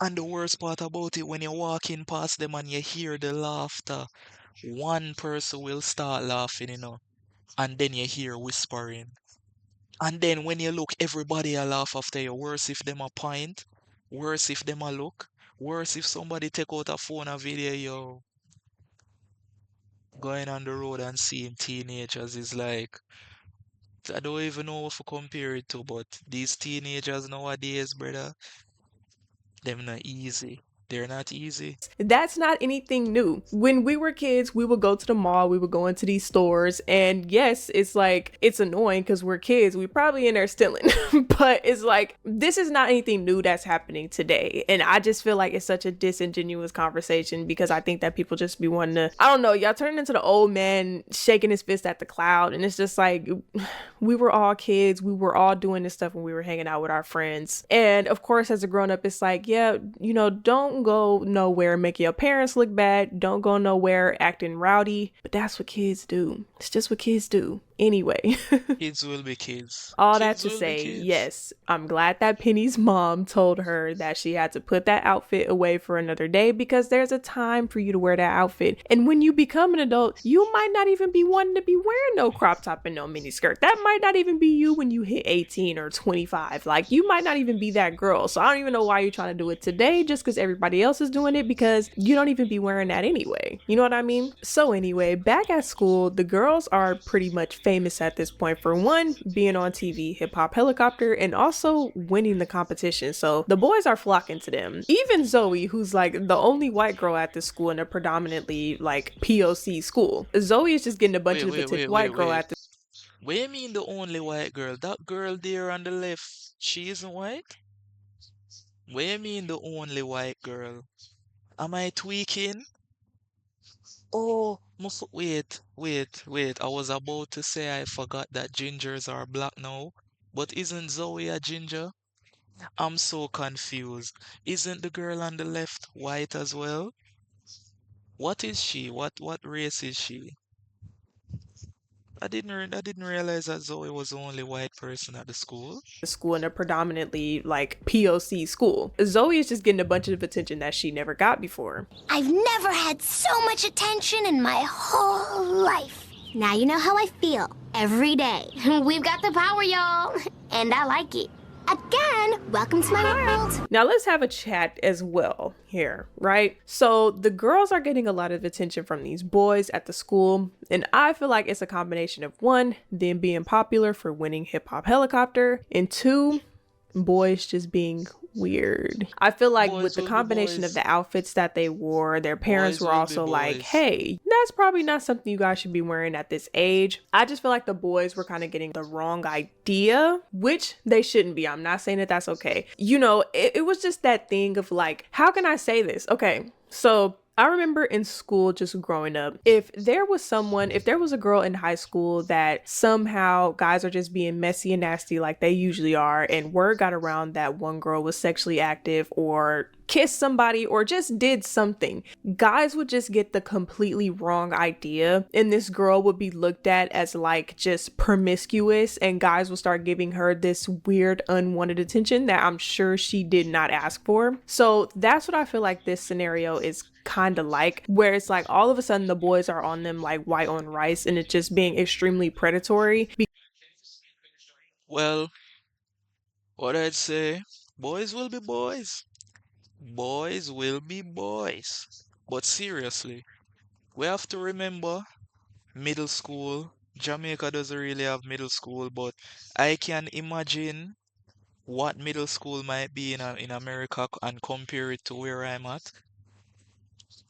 And the worst part about it, when you're walking past them and you hear the laughter, one person will start laughing, you know, and then you hear whispering. And then when you look, everybody a laugh after you. Worse if them a point. Worse if them a look. Worse if somebody take out a phone and video yo. Going on the road and seeing teenagers is like, I don't even know what to compare it to, but these teenagers nowadays, brother, them not easy. They're not easy. that's not anything new. When we were kids, we would go to the mall, we would go into these stores, and yes, it's like, it's annoying because we're kids, we probably in there stealing, but it's like, this is not anything new that's happening today. And I just feel like it's such a disingenuous conversation because I think that people just be wanting to, I don't know, y'all turning into the old man shaking his fist at the cloud, and it's just like, we were all kids, we were all doing this stuff when we were hanging out with our friends. And of course, as a grown-up, it's like, yeah, you know, don't go nowhere making your parents look bad, don't go nowhere acting rowdy, but that's what kids do. It's just what kids do. Anyway, Kids will be kids. all that Kids to will be say, kids. yes, I'm glad that Penny's mom told her that she had to put that outfit away for another day because there's a time for you to wear that outfit. And when you become an adult, you might not even be wanting to be wearing no crop top and no mini skirt. That might not even be you when you hit 18 or 25. Like, you might not even be that girl. So I don't even know why you're trying to do it today just because everybody else is doing it, because you don't even be wearing that anyway. You know what I mean? So anyway, back at school, the girls are pretty much famous at this point for one, being on TV, Hip Hop Helicopter, and also winning the competition. So the boys are flocking to them. Even Zoe, who's like the only white girl at this school in a predominantly like POC school. Zoe is just getting a bunch of attention. White girl at this. What do you mean the only white girl? That girl there on the left, she isn't white? What do you mean the only white girl? Am I tweaking? Oh, wait. I was about to say I forgot that gingers are black now. But isn't Zoe a ginger? I'm so confused. Isn't the girl on the left white as well? What is she? What race is she? I didn't realize that Zoe was the only white person at the school. School in a predominantly like POC school. Zoe is just getting a bunch of attention that she never got before. I've never had so much attention in my whole life. Now you know how I feel every day. We've got the power, y'all, and I like it. Again, welcome to my world. Now let's have a chat as well here, right? So the girls are getting a lot of attention from these boys at the school, and I feel like it's a combination of one, them being popular for winning Hip Hop Helicopter, and two, boys just being weird. I feel like Boys with the will be combination boys. of the outfits that they wore, their parents Boys were will be also like, boys. hey, that's probably not something you guys should be wearing at this age. I just feel like the boys were kind of getting the wrong idea, which they shouldn't be. I'm not saying that that's okay. You know, it was just that thing of like, how can I say this? Okay, so I remember in school just growing up, if there was a girl in high school that somehow guys are just being messy and nasty like they usually are, and word got around that one girl was sexually active or kissed somebody or just did something, guys would just get the completely wrong idea, and this girl would be looked at as like just promiscuous, and guys will start giving her this weird unwanted attention that I'm sure she did not ask for. So that's what I feel like this scenario is kind of like, where it's like all of a sudden the boys are on them like white on rice, and it's just being extremely predatory. Well, what I'd say, boys will be boys. Boys will be boys. But seriously, we have to remember middle school. Jamaica doesn't really have middle school, but I can imagine what middle school might be in America and compare it to where I'm at.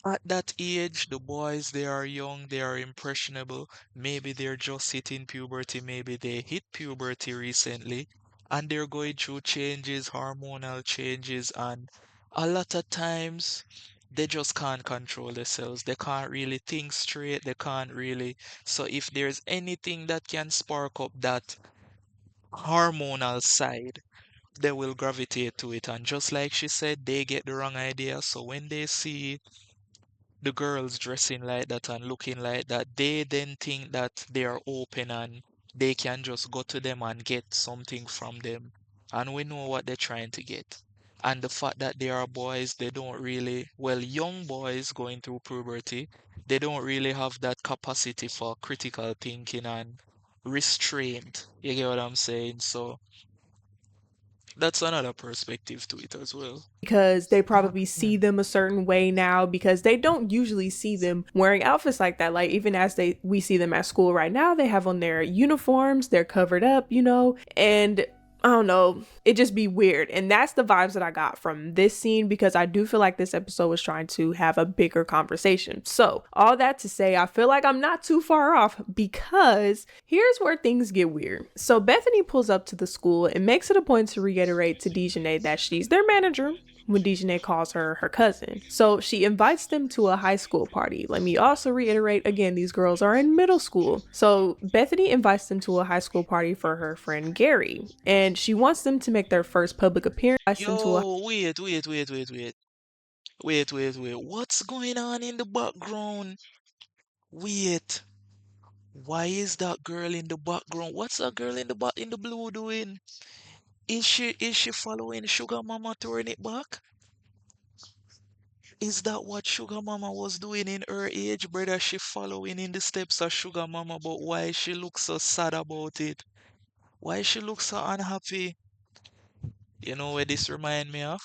At that age, the boys, they are young, they are impressionable. Maybe they're just hitting puberty, maybe they hit puberty recently, and they're going through changes, hormonal changes, and a lot of times they just can't control themselves. They can't really think straight, they can't really. So if there's anything that can spark up that hormonal side, they will gravitate to it. And just like she said, they get the wrong idea. So when they see the girls dressing like that and looking like that, they then think that they are open and they can just go to them and get something from them. And we know what they're trying to get. And the fact that they are boys, they don't really, well, young boys going through puberty, they don't really have that capacity for critical thinking and restraint. You get what I'm saying? So that's another perspective to it as well. Because they probably see them a certain way now, because they don't usually see them wearing outfits like that. Like even as we see them at school right now, they have on their uniforms, they're covered up, and I don't know, it just be weird. And that's the vibes that I got from this scene, because I do feel like this episode was trying to have a bigger conversation. So all that to say, I feel like I'm not too far off, because here's where things get weird. So Bethany pulls up to the school and makes it a point to reiterate to Dejanay that she's their manager, when Dejanay calls her her cousin. So she invites them to a high school party. Let me also reiterate again, these girls are in middle school. So Bethany invites them to a high school party for her friend Gary, and she wants them to make their first public appearance. Yo, wait. What's going on in the background? Wait. Why is that girl in the background? What's that girl in the blue doing? Is she following Sugar Mama throwing it back? Is that what Sugar Mama was doing in her age, brother? She following in the steps of Sugar Mama, but why she looks so sad about it? Why she looks so unhappy? You know where this remind me of?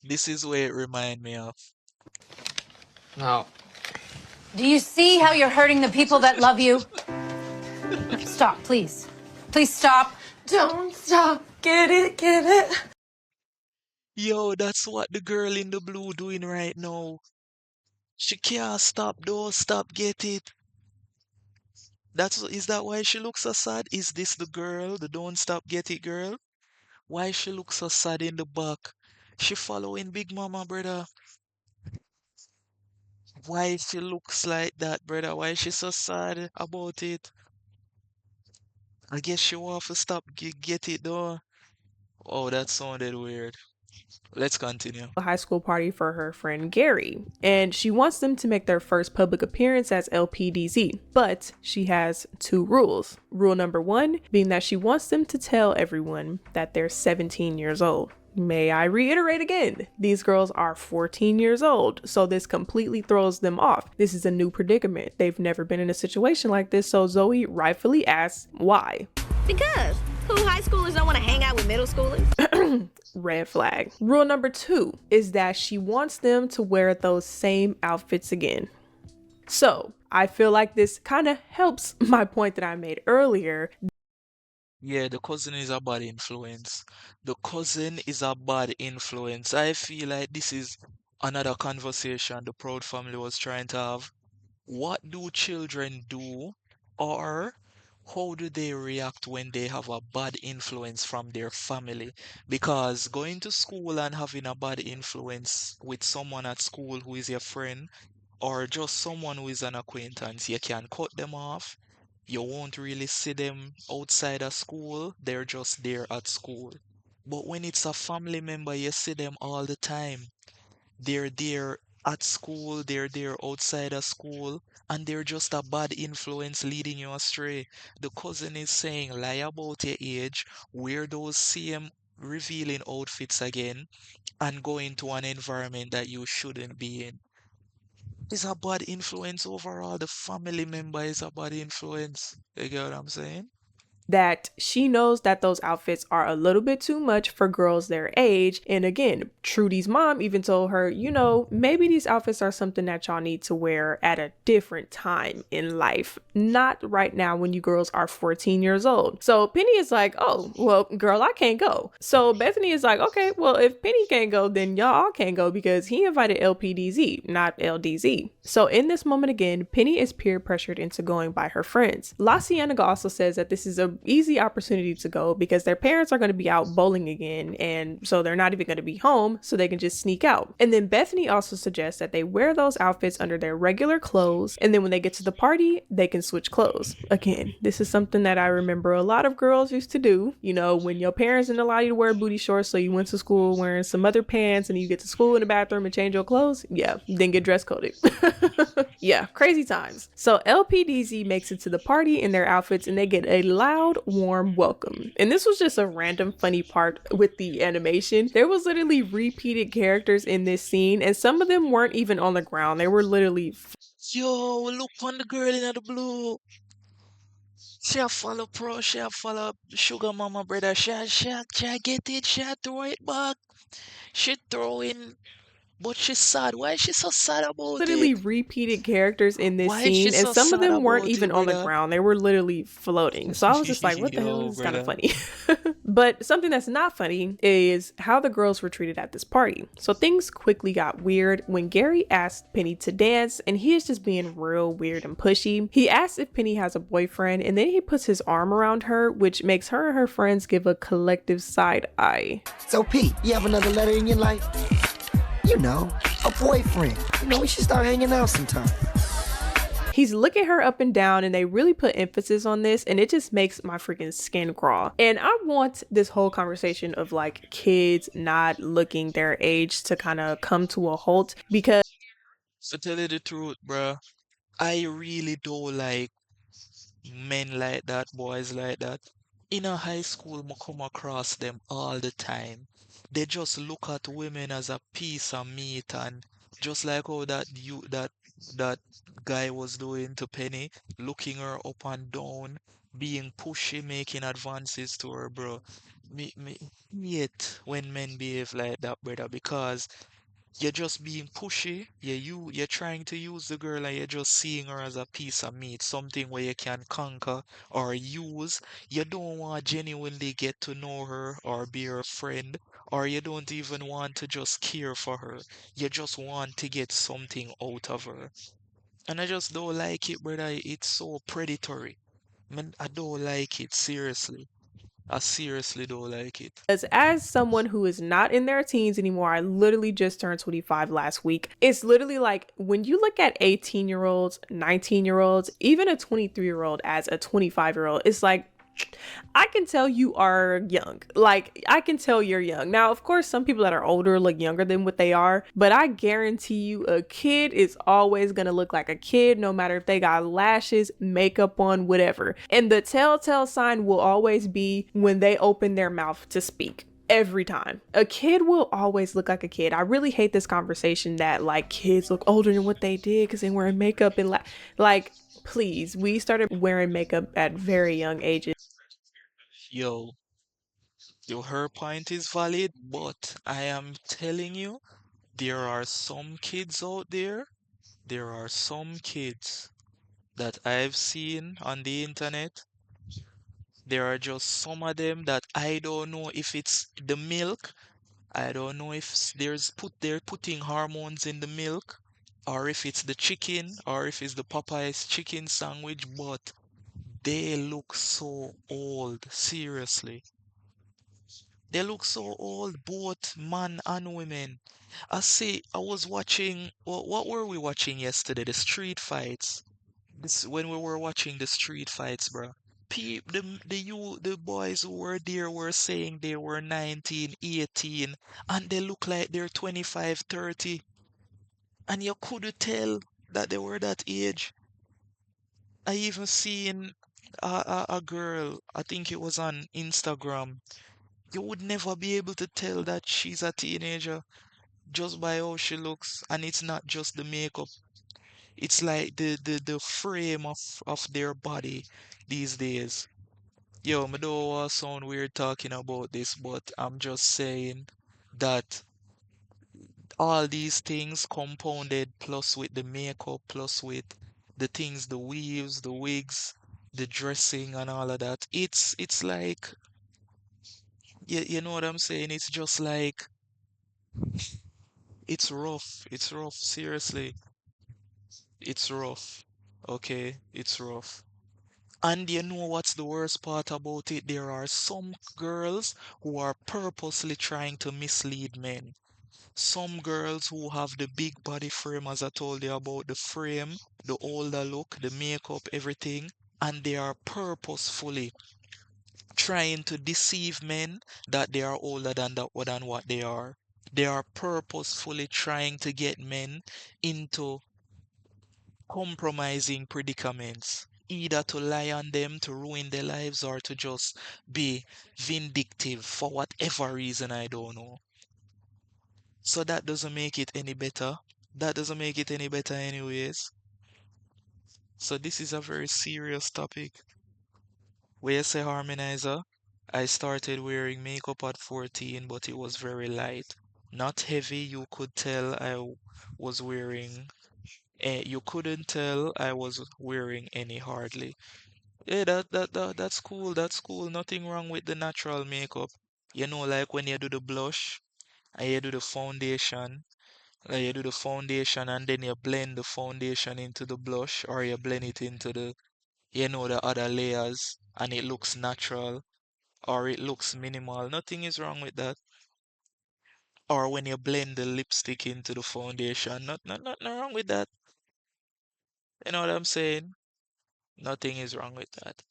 This is where it remind me of. No. Do you see how you're hurting the people that love you? Stop, please. Please stop. Don't stop. Get it. Yo, that's what the girl in the blue doing right now. She can't stop, don't stop, get it. Is that why she looks so sad? Is this the girl, the don't stop, get it girl? Why she looks so sad in the back? She following Big Mama, brother. Why she looks like that, brother? Why she so sad about it? I guess she want to stop, get it though. Oh, that sounded weird. Let's continue. A high school party for her friend Gary, and she wants them to make their first public appearance as LPDZ, but she has two rules. Rule number one being that she wants them to tell everyone that they're 17 years old. May I reiterate again, these girls are 14 years old, so this completely throws them off. This is a new predicament. They've never been in a situation like this, so Zoe rightfully asks why. Because who high schoolers don't want to hang out with middle schoolers? Red flag. Rule number two is that she wants them to wear those same outfits again. So I feel like this kind of helps my point that I made earlier. Yeah, the cousin is a bad influence. The cousin is a bad influence. I feel like this is another conversation the Proud family was trying to have. What do children do, or how do they react when they have a bad influence from their family? Because going to school and having a bad influence with someone at school who is your friend, or just someone who is an acquaintance, you can cut them off. You won't really see them outside of school. They're just there at school. But when it's a family member, you see them all the time. They're there at school, they're there outside of school, and they're just a bad influence leading you astray. The cousin is saying, lie about your age, wear those same revealing outfits again, and go into an environment that you shouldn't be in. It's a bad influence overall. The family member is a bad influence. You get what I'm saying? That she knows that those outfits are a little bit too much for girls their age. And again, Trudy's mom even told her, maybe these outfits are something that y'all need to wear at a different time in life, not right now when you girls are 14 years old. So Penny is like, oh, well, girl, I can't go. So Bethany is like, okay, well, if Penny can't go, then y'all all can't go because he invited LPDZ, not LDZ. So in this moment again, Penny is peer pressured into going by her friends. La Cienega also says that this is a easy opportunity to go because their parents are going to be out bowling again, and so they're not even going to be home, so they can just sneak out. And then Bethany also suggests that they wear those outfits under their regular clothes, and then when they get to the party, they can switch clothes. Again, this is something that I remember a lot of girls used to do. When your parents didn't allow you to wear booty shorts, so you went to school wearing some other pants, and you get to school in the bathroom and change your clothes. Yeah, then get dress coded. Yeah, crazy times. So LPDZ makes it to the party in their outfits, and they get a loud, warm welcome. And this was just a random funny part with the animation. There was literally repeated characters in this scene, and some of them weren't even on the ground. They were literally Yo, look on the girl in the blue. She a follow pro, she a follow sugar mama brother. She a get it, she a throw it back. She throwing, but she's sad. Why is she so sad about literally it? repeated characters in this Why is she scene, and so some of sad them weren't about it, even on the brother? ground. They were literally floating. So I was just like, what the hell? Yo, This is kind of brother. funny. But something that's not funny is how the girls were treated at this party. So things quickly got weird when Gary asked Penny to dance, and he is just being real weird and pushy. He asks if Penny has a boyfriend, and then he puts his arm around her, which makes her and her friends give a collective side eye. So Pete, you have another letter in your life? A boyfriend. We should start hanging out sometime. He's looking her up and down, and they really put emphasis on this, and it just makes my freaking skin crawl. And I want this whole conversation of like kids not looking their age to kind of come to a halt, because So tell you the truth, bruh. I really don't like men like that, boys like that. In a high school, I come across them all the time. They just look at women as a piece of meat, and just like how that guy was doing to Penny, looking her up and down, being pushy, making advances to her, bro. Me hate when men behave like that, brother, because you're just being pushy. You're trying to use the girl and you're just seeing her as a piece of meat, something where you can conquer or use. You don't want to genuinely get to know her or be her friend, or you don't even want to just care for her. You just want to get something out of her. And I just don't like it, brother. It's so predatory. Man, I don't like it, seriously. I seriously don't like it. as someone who is not in their teens anymore, I literally just turned 25 last week. It's literally like when you look at 18-year-olds, 19-year-olds, even a 23-year-old as a 25-year-old, it's like, I can tell you are young. Like, I can tell you're young. Now, of course, some people that are older look younger than what they are, but I guarantee you a kid is always going to look like a kid, no matter if they got lashes, makeup on, whatever. And the telltale sign will always be when they open their mouth to speak. Every time. A kid will always look like a kid. I really hate this conversation that like kids look older than what they did because they wearing makeup and like, please, we started wearing makeup at very young ages. Yo, her point is valid, but I am telling you, there are some kids out there, there are some kids that I've seen on the internet. There are just some of them that I don't know if it's the milk. I don't know if they're putting hormones in the milk, or if it's the chicken, or if it's the Popeye's chicken sandwich, but they look so old, seriously. They look so old, both man and women. I see, I was watching, what were we watching yesterday? The street fights. This when we were watching the street fights, bro. The boys who were there were saying they were 19, 18, and they look like they're 25, 30, and you couldn't tell that they were that age. I even seen a girl, I think it was on Instagram. You would never be able to tell that she's a teenager just by how she looks, and it's not just the makeup. It's like the frame of their body these days. Yo, I don't want to sound weird talking about this, but I'm just saying that all these things compounded plus with the makeup, plus with the things, the weaves, the wigs, the dressing and all of that. It's like you know what I'm saying? It's just like it's rough. It's rough. Seriously. It's rough. Okay, it's rough. And you know what's the worst part about it? There are some girls who are purposely trying to mislead men. Some girls who have the big body frame, as I told you about the frame, the older look, the makeup, everything, and they are purposefully trying to deceive men that they are older than what they are. They are purposefully trying to get men into compromising predicaments, either to lie on them to ruin their lives or to just be vindictive for whatever reason I don't know. So that doesn't make it any better. That doesn't make it any better anyways. So this is a very serious topic. Where you say harmonizer? I started wearing makeup at 14, but it was very light. Not heavy, you could tell was wearing you couldn't tell I was wearing any hardly. Yeah, that's cool. That's cool. Nothing wrong with the natural makeup. You know, like when you do the blush and you do the foundation, like you do the foundation and then you blend the foundation into the blush or you blend it into the other layers and it looks natural or it looks minimal. Nothing is wrong with that. Or when you blend the lipstick into the foundation, nothing wrong with that. You know what I'm saying? Nothing is wrong with that.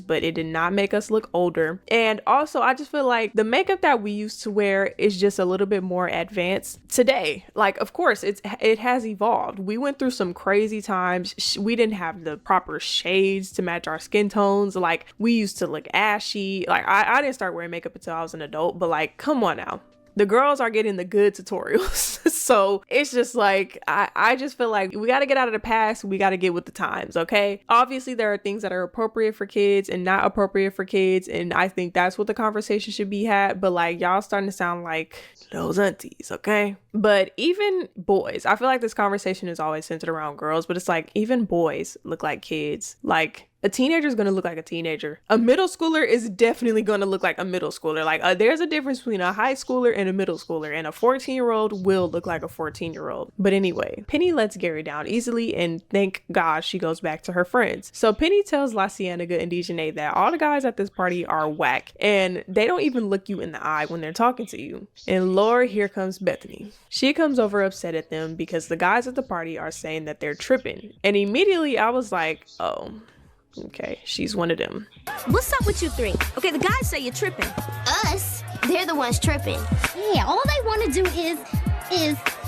But it did not make us look older. And also, I just feel like the makeup that we used to wear is just a little bit more advanced today. Like, of course, it has evolved. We went through some crazy times. We didn't have the proper shades to match our skin tones. Like, we used to look ashy. Like, I didn't start wearing makeup until I was an adult, but like, come on now. The girls are getting the good tutorials. So it's just like, I just feel like we got to get out of the past. We got to get with the times, okay? Obviously, there are things that are appropriate for kids and not appropriate for kids. And I think that's what the conversation should be had. But like, y'all starting to sound like those aunties, okay? But even boys, I feel like this conversation is always centered around girls, but it's like, even boys look like kids. Like, a teenager is going to look like a teenager. A middle schooler is definitely going to look like a middle schooler. Like, there's a difference between a high schooler and a middle schooler, and a 14-year-old will look like a 14-year-old. But anyway, Penny lets Gary down easily, and thank God she goes back to her friends. So Penny tells La Cienega and Dejanay that all the guys at this party are whack, and they don't even look you in the eye when they're talking to you. And Lord, here comes Bethany. She comes over upset at them because the guys at the party are saying that they're tripping. And immediately I was like, oh, okay, she's one of them. What's up with you three? Okay, the guys say you're tripping. Us? They're the ones tripping. Yeah, all they want to do is,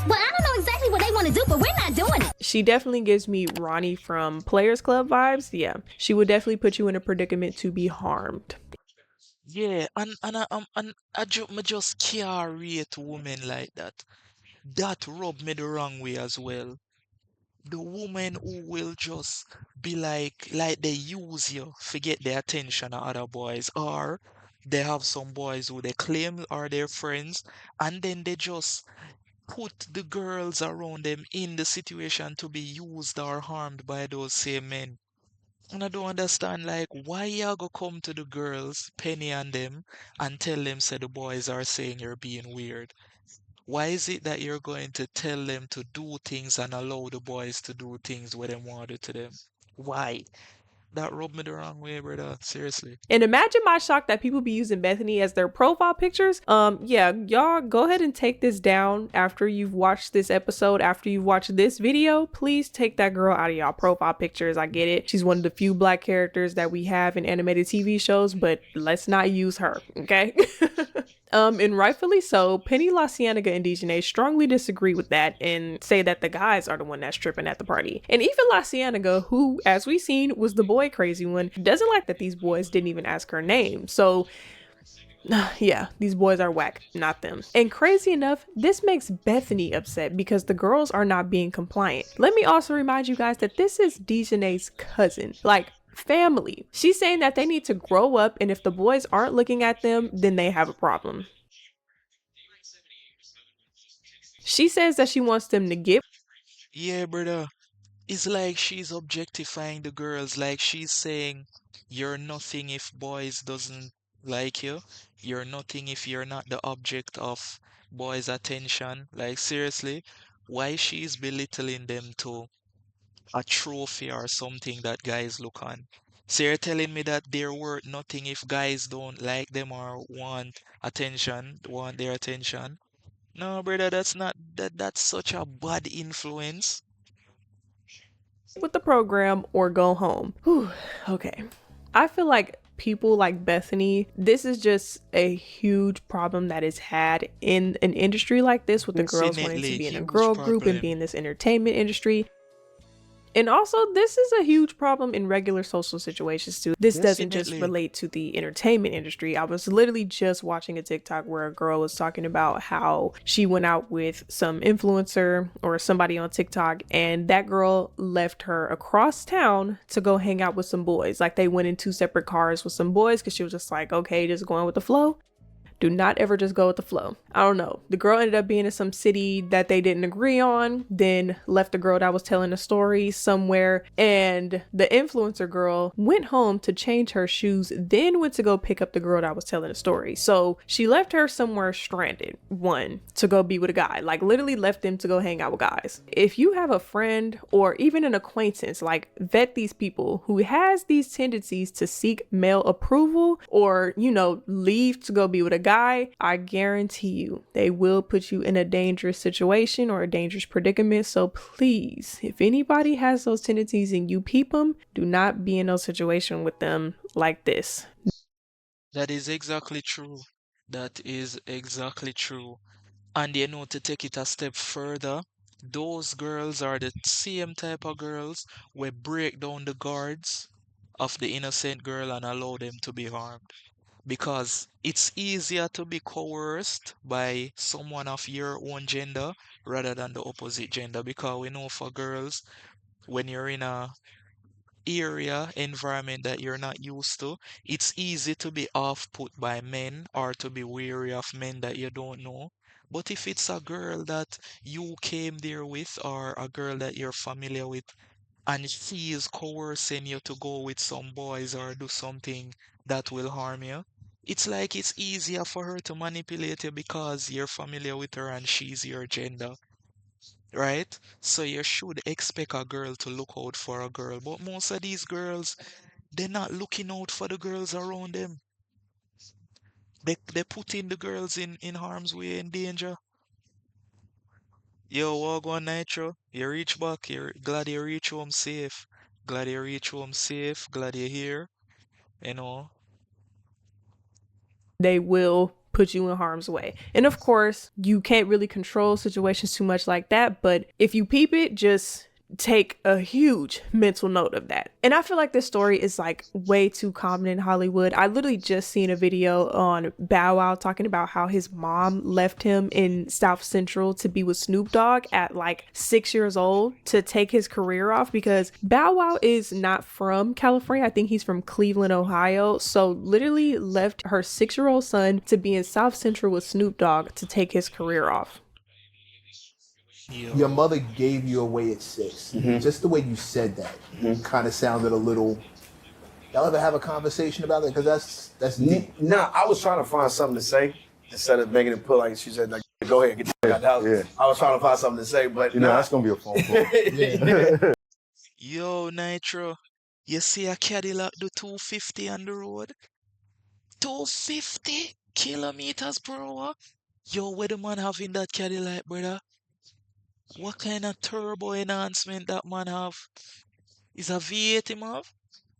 well, I don't know exactly what they want to do, but we're not doing it. She definitely gives me Ronnie from Players Club vibes. Yeah, she would definitely put you in a predicament to be harmed. Yeah, and I just can't rate women like that. That rubbed me the wrong way as well. The woman who will just be like they use you, forget the attention of other boys, or they have some boys who they claim are their friends, and then they just put the girls around them in the situation to be used or harmed by those same men. And I don't understand, like, why you go come to the girls, Penny and them, and tell them, say the boys are saying you're being weird? Why is it that you're going to tell them to do things and allow the boys to do things where they want to them? Why? that rubbed me the wrong way, brother. Seriously. And imagine my shock that people be using Bethany as their profile pictures. Yeah, y'all go ahead and take this down after you've watched this episode, after you've watched this video. Please take that girl out of y'all profile pictures. I get it. She's one of the few black characters that we have in animated TV shows, but let's not use her, okay? And rightfully so, Penny, La Cienega, and Dejanay strongly disagree with that and say that the guys are the one that's tripping at the party. And even La Cienega, who, as we seen, was the boy crazy one, doesn't like that these boys didn't even ask her name. So yeah, these boys are whack, not them. And crazy enough, this makes Bethany upset because the girls are not being compliant. Let me also remind you guys that this is Dejanay's cousin. Like, family. She's saying that they need to grow up, and if the boys aren't looking at them, then they have a problem. She says that she wants them to get. Yeah, brother. It's like she's objectifying the girls, like she's saying, you're nothing if boys doesn't like you. You're nothing if you're not the object of boys' attention. Like seriously, why she's belittling them to a trophy or something that guys look on. So you're telling me that they're worth nothing if guys don't like them or want attention, want their attention? No, brother, that's such a bad influence. With the program or go home. Whew, okay. I feel like people like Bethany, this is just a huge problem that is had in an industry like this, with the girls wanting to be in a girl group and be in this entertainment industry. And also, this is a huge problem in regular social situations too. This doesn't just relate to the entertainment industry. I was literally just watching a TikTok where a girl was talking about how she went out with some influencer or somebody on TikTok, and that girl left her across town to go hang out with some boys. Like, they went in 2 separate cars with some boys because she was just like, okay, just going with the flow. Do not ever just go with the flow. I don't know. The girl ended up being in some city that they didn't agree on, then left the girl that was telling a story somewhere, and the influencer girl went home to change her shoes, then went to go pick up the girl that was telling a story. So she left her somewhere stranded, one, to go be with a guy. Like, literally left them to go hang out with guys. If you have a friend or even an acquaintance, like, vet these people who has these tendencies to seek male approval or, you know, leave to go be with a guy, I guarantee you they will put you in a dangerous situation or a dangerous predicament. So please, if anybody has those tendencies and you peep them, do not be in no situation with them like this. That is exactly true. That is exactly true. And you know, to take it a step further, those girls are the same type of girls who break down the guards of the innocent girl and allow them to be harmed. Because it's easier to be coerced by someone of your own gender rather than the opposite gender. Because we know for girls, when you're in a environment that you're not used to, it's easy to be off put by men or to be wary of men that you don't know. But if it's a girl that you came there with or a girl that you're familiar with, and she is coercing you to go with some boys or do something that will harm you, it's like it's easier for her to manipulate you because you're familiar with her and she's your gender, right? So you should expect a girl to look out for a girl. But most of these girls, they're not looking out for the girls around them. They're putting the girls in harm's way, in danger. Yo, walk on Nitro. You reach back. You're glad you reach home safe. Glad you reach home safe. Glad you're here. You know. They will put you in harm's way. And of course, you can't really control situations too much like that, but if you peep it, just take a huge mental note of that. And I feel like this story is like way too common in Hollywood. I literally just seen a video on Bow Wow talking about how his mom left him in South Central to be with Snoop Dogg at like 6 years old to take his career off, because Bow Wow is not from California. I think he's from Cleveland, Ohio. So literally left her 6-year-old son to be in South Central with Snoop Dogg to take his career off. Your mother gave you away at 6. Just the way you said that kind of sounded a little. Y'all ever have a conversation about that? Because that's deep. Nah, I was trying to find something to say instead of making it put like she said, like, go ahead, get the out the house. Yeah. I was trying to find something to say, but that's gonna be a phone call. Yo, Nitro, You see a Cadillac do 250 on the road? 250 kilometers per hour? Yo, where the man have in that Cadillac, brother? What kind of turbo enhancement that man have? Is a V8 him have?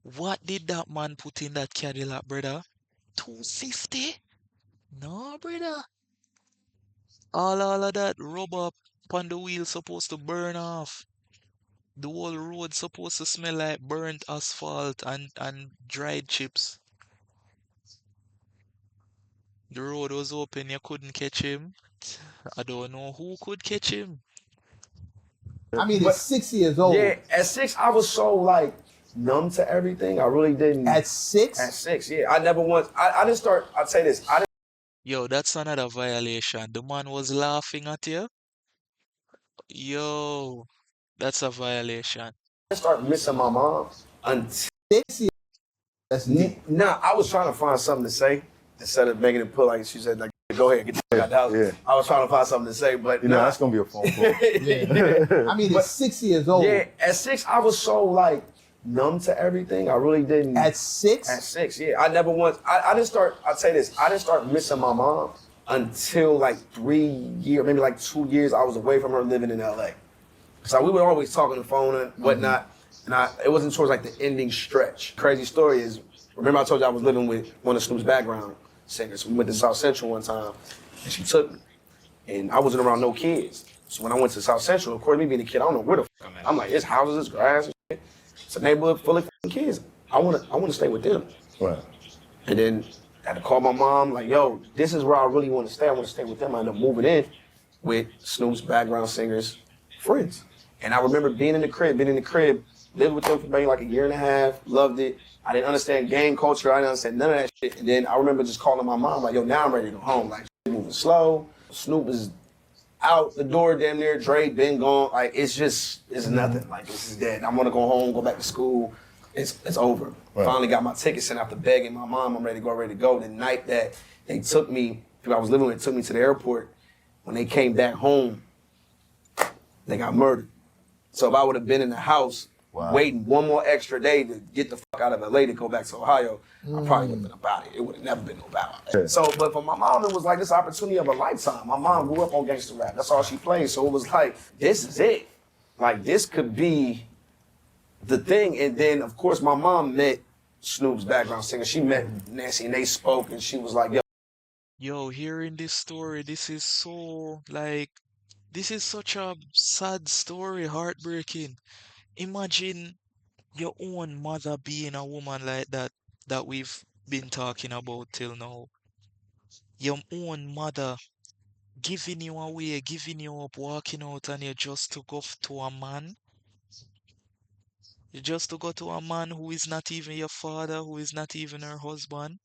What did that man put in that Cadillac, brother? 250? No, brother. All of that rubber upon the wheel supposed to burn off. The whole road supposed to smell like burnt asphalt and dried chips. The road was open, you couldn't catch him. I don't know who could catch him. I mean, But- it's 6 years old. Yeah, at 6, I was so like numb to everything. I really didn't. At 6? At 6, yeah. I never once. I didn't start. I'd say this. I didn't Yo, that's another violation. The man was laughing at you. Yo, that's a violation. start missing my mom until 6 years. That's deep. Nah, I was trying to find something to say instead of making it put like she said, like, go ahead, get the fuck out the house. Yeah. I was trying to find something to say, but You know, that's gonna be a phone call. I mean, it's 6 years old. Yeah, at 6, I was so like numb to everything. I really didn't. At 6? At 6, yeah. I never once. I didn't start. I'd say this. I didn't start missing my mom until like 3 years, maybe like 2 years. I was away from her living in LA. So we would always talk on the phone and whatnot. And it wasn't towards like the ending stretch. Crazy story is, remember I told you I was living with one of Snoop's background singers. We went to South Central one time, and she took me. And I wasn't around no kids. So when I went to South Central, of course, me being a kid, I don't know where the fuck I'm at. I'm like, it's houses, it's grass, and shit. It's a neighborhood full of kids. I wanna stay with them. Right. And then I had to call my mom, like, yo, this is where I really want to stay. I want to stay with them. I ended up moving in with Snoop's background singers, friends. And I remember being in the crib, lived with them for maybe like a year and a half, loved it. I didn't understand gang culture. I didn't understand none of that shit. And then I remember just calling my mom, like, yo, now I'm ready to go home. Like, shit moving slow. Snoop is out the door damn near. Dre been gone. Like, it's nothing. Like, this is dead. I want to go home, go back to school. It's over. Right. Finally got my ticket sent after begging my mom, I'm ready to go. The night that they took me, who I was living with, took me to the airport, when they came back home, they got murdered. So if I would have been in the house waiting one more extra day to get the fuck out of LA to go back to Ohio, I probably would have been about it. It would have never been no about it. So, but for my mom, it was like this opportunity of a lifetime. My mom grew up on gangster rap. That's all she played. So it was like, this is it. Like, this could be the thing. And then, of course, my mom met Snoop's background singer. She met Nancy and they spoke, and she was like, Yo, hearing this story, this is such a sad story, heartbreaking. Imagine your own mother being a woman like that we've been talking about till now. Your own mother giving you away, giving you up, walking out, and you just to go to a man. You just to go to a man who is not even your father, who is not even her husband.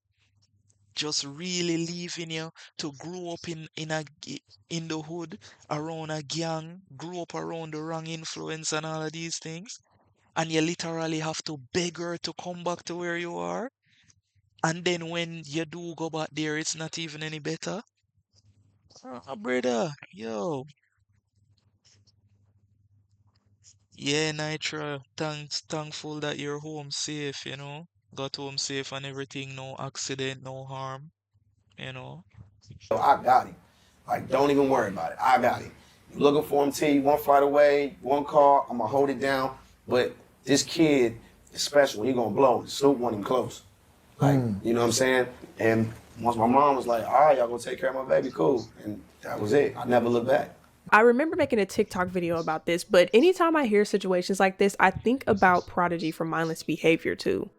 Just really leaving you to grow up in the hood around a gang, grow up around the wrong influence and all of these things, and you literally have to beg her to come back to where you are, and then when you do go back there, it's not even any better. Brother, yo, yeah, Nitra, thankful that you're home safe, got home safe and everything, no accident, no harm, you know. yo, I got him. Like, don't even worry about it. I got him. You looking for him, T, one flight away, one call, I'm gonna hold it down. But this kid is special. He gonna blow. Snoop want him close. Like, you know what I'm saying? And once my mom was like, all right, y'all gonna take care of my baby, cool. And that was it. I never looked back. I remember making a TikTok video about this, but anytime I hear situations like this, I think about Prodigy from Mindless Behavior too.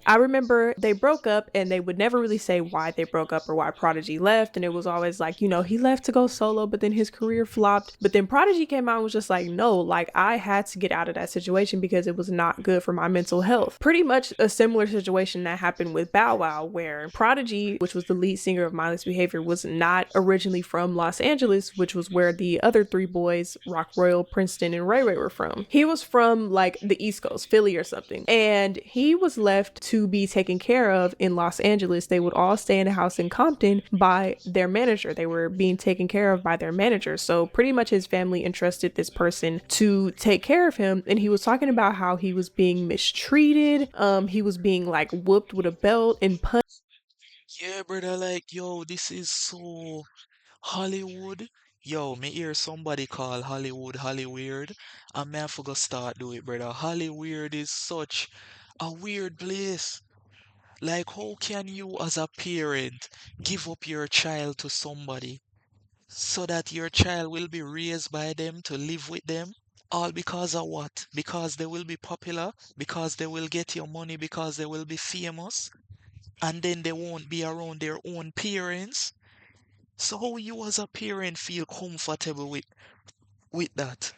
I remember they broke up and they would never really say why they broke up or why Prodigy left. And it was always like, he left to go solo, but then his career flopped. But then Prodigy came out and was just like, no, like I had to get out of that situation because it was not good for my mental health. Pretty much a similar situation that happened with Bow Wow, where Prodigy, which was the lead singer of Mindless Behavior, was not originally from Los Angeles, which was where the other three boys, Rock Royal, Princeton, and Ray Ray were from. He was from like the East Coast, Philly or something. And he was left to to be taken care of in Los Angeles. They would all stay in a house in Compton by their manager. They were being taken care of by their manager. So pretty much his family entrusted this person to take care of him. And he was talking about how he was being mistreated. He was being like whooped with a belt and punched. Yeah, brother, like, yo, this is so Hollywood. Yo, me hear somebody call Hollywood Hollyweird, and me I forgot start do it, brother. Hollyweird is such a weird place. Like, how can you as a parent give up your child to somebody so that your child will be raised by them to live with them? All because of what? Because they will be popular, because they will get your money, because they will be famous, and then they won't be around their own parents. So how you as a parent feel comfortable with that?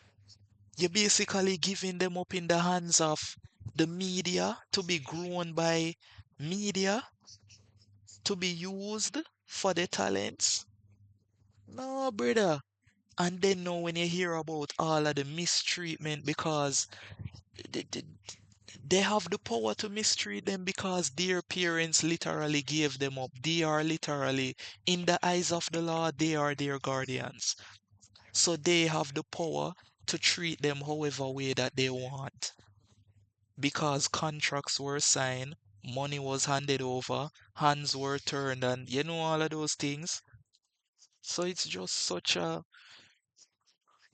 You're basically giving them up in the hands of the media to be grown by media, to be used for their talents. No, brother. And then now when you hear about all of the mistreatment because they, they, they have the power to mistreat them because their parents literally gave them up. They are literally, in the eyes of the law, they are their guardians. So they have the power to treat them however way that they want. Because contracts were signed, money was handed over, hands were turned, and you know all of those things. So it's just such a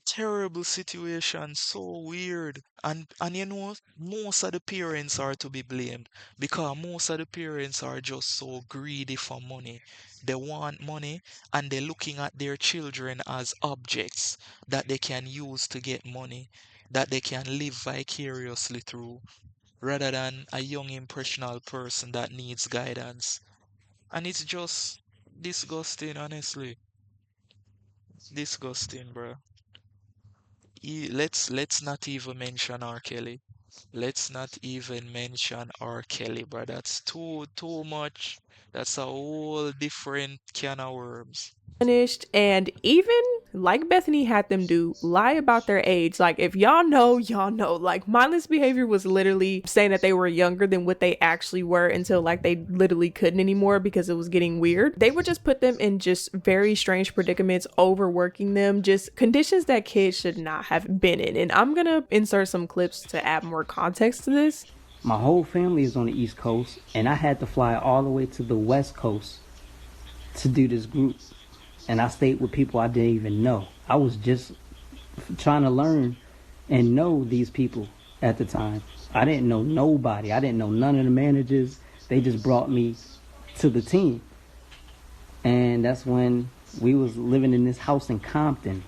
terrible situation, so weird. And you know, most of the parents are to be blamed because most of the parents are just so greedy for money. They want money and they're looking at their children as objects that they can use to get money, that they can live vicariously through, rather than a young impressionable person that needs guidance. And it's just disgusting, honestly. Disgusting, bro. Let's not even mention R. Kelly. Let's not even mention R. Kelly, bro. That's too much. That's a whole different can of worms. Punished, and even like Bethany had them do, lie about their age. Like, if y'all know, y'all know. Like, mindless behavior was literally saying that they were younger than what they actually were until like they literally couldn't anymore because it was getting weird. They would just put them in just very strange predicaments, overworking them, just conditions that kids should not have been in. And I'm gonna insert some clips to add more context to this. My whole family is on the East Coast, and I had to fly all the way to the West Coast to do this group. And I stayed with people I didn't even know. I was just trying to learn and know these people at the time. I didn't know nobody. I didn't know none of the managers. They just brought me to the team. And that's when we was living in this house in Compton.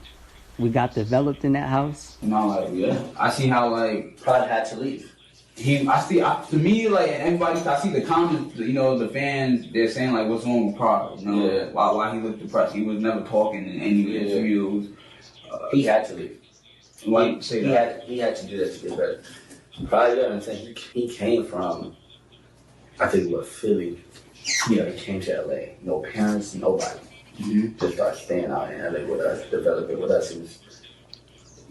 We got developed in that house. You know, like, yeah. I see how, like, Pride had to leave. To me, like, everybody, I see the comments, you know, the fans, they're saying, like, what's wrong with Pride? You know, yeah. why he looked depressed. He was never talking in any interviews. He had to leave. Why you say that? He had to do that to get better. Pride, you know what I'm saying? He came from, I think, Philly. You know, he came to LA. No parents, nobody. Mm-hmm. Just started staying out in LA with us, developing with us.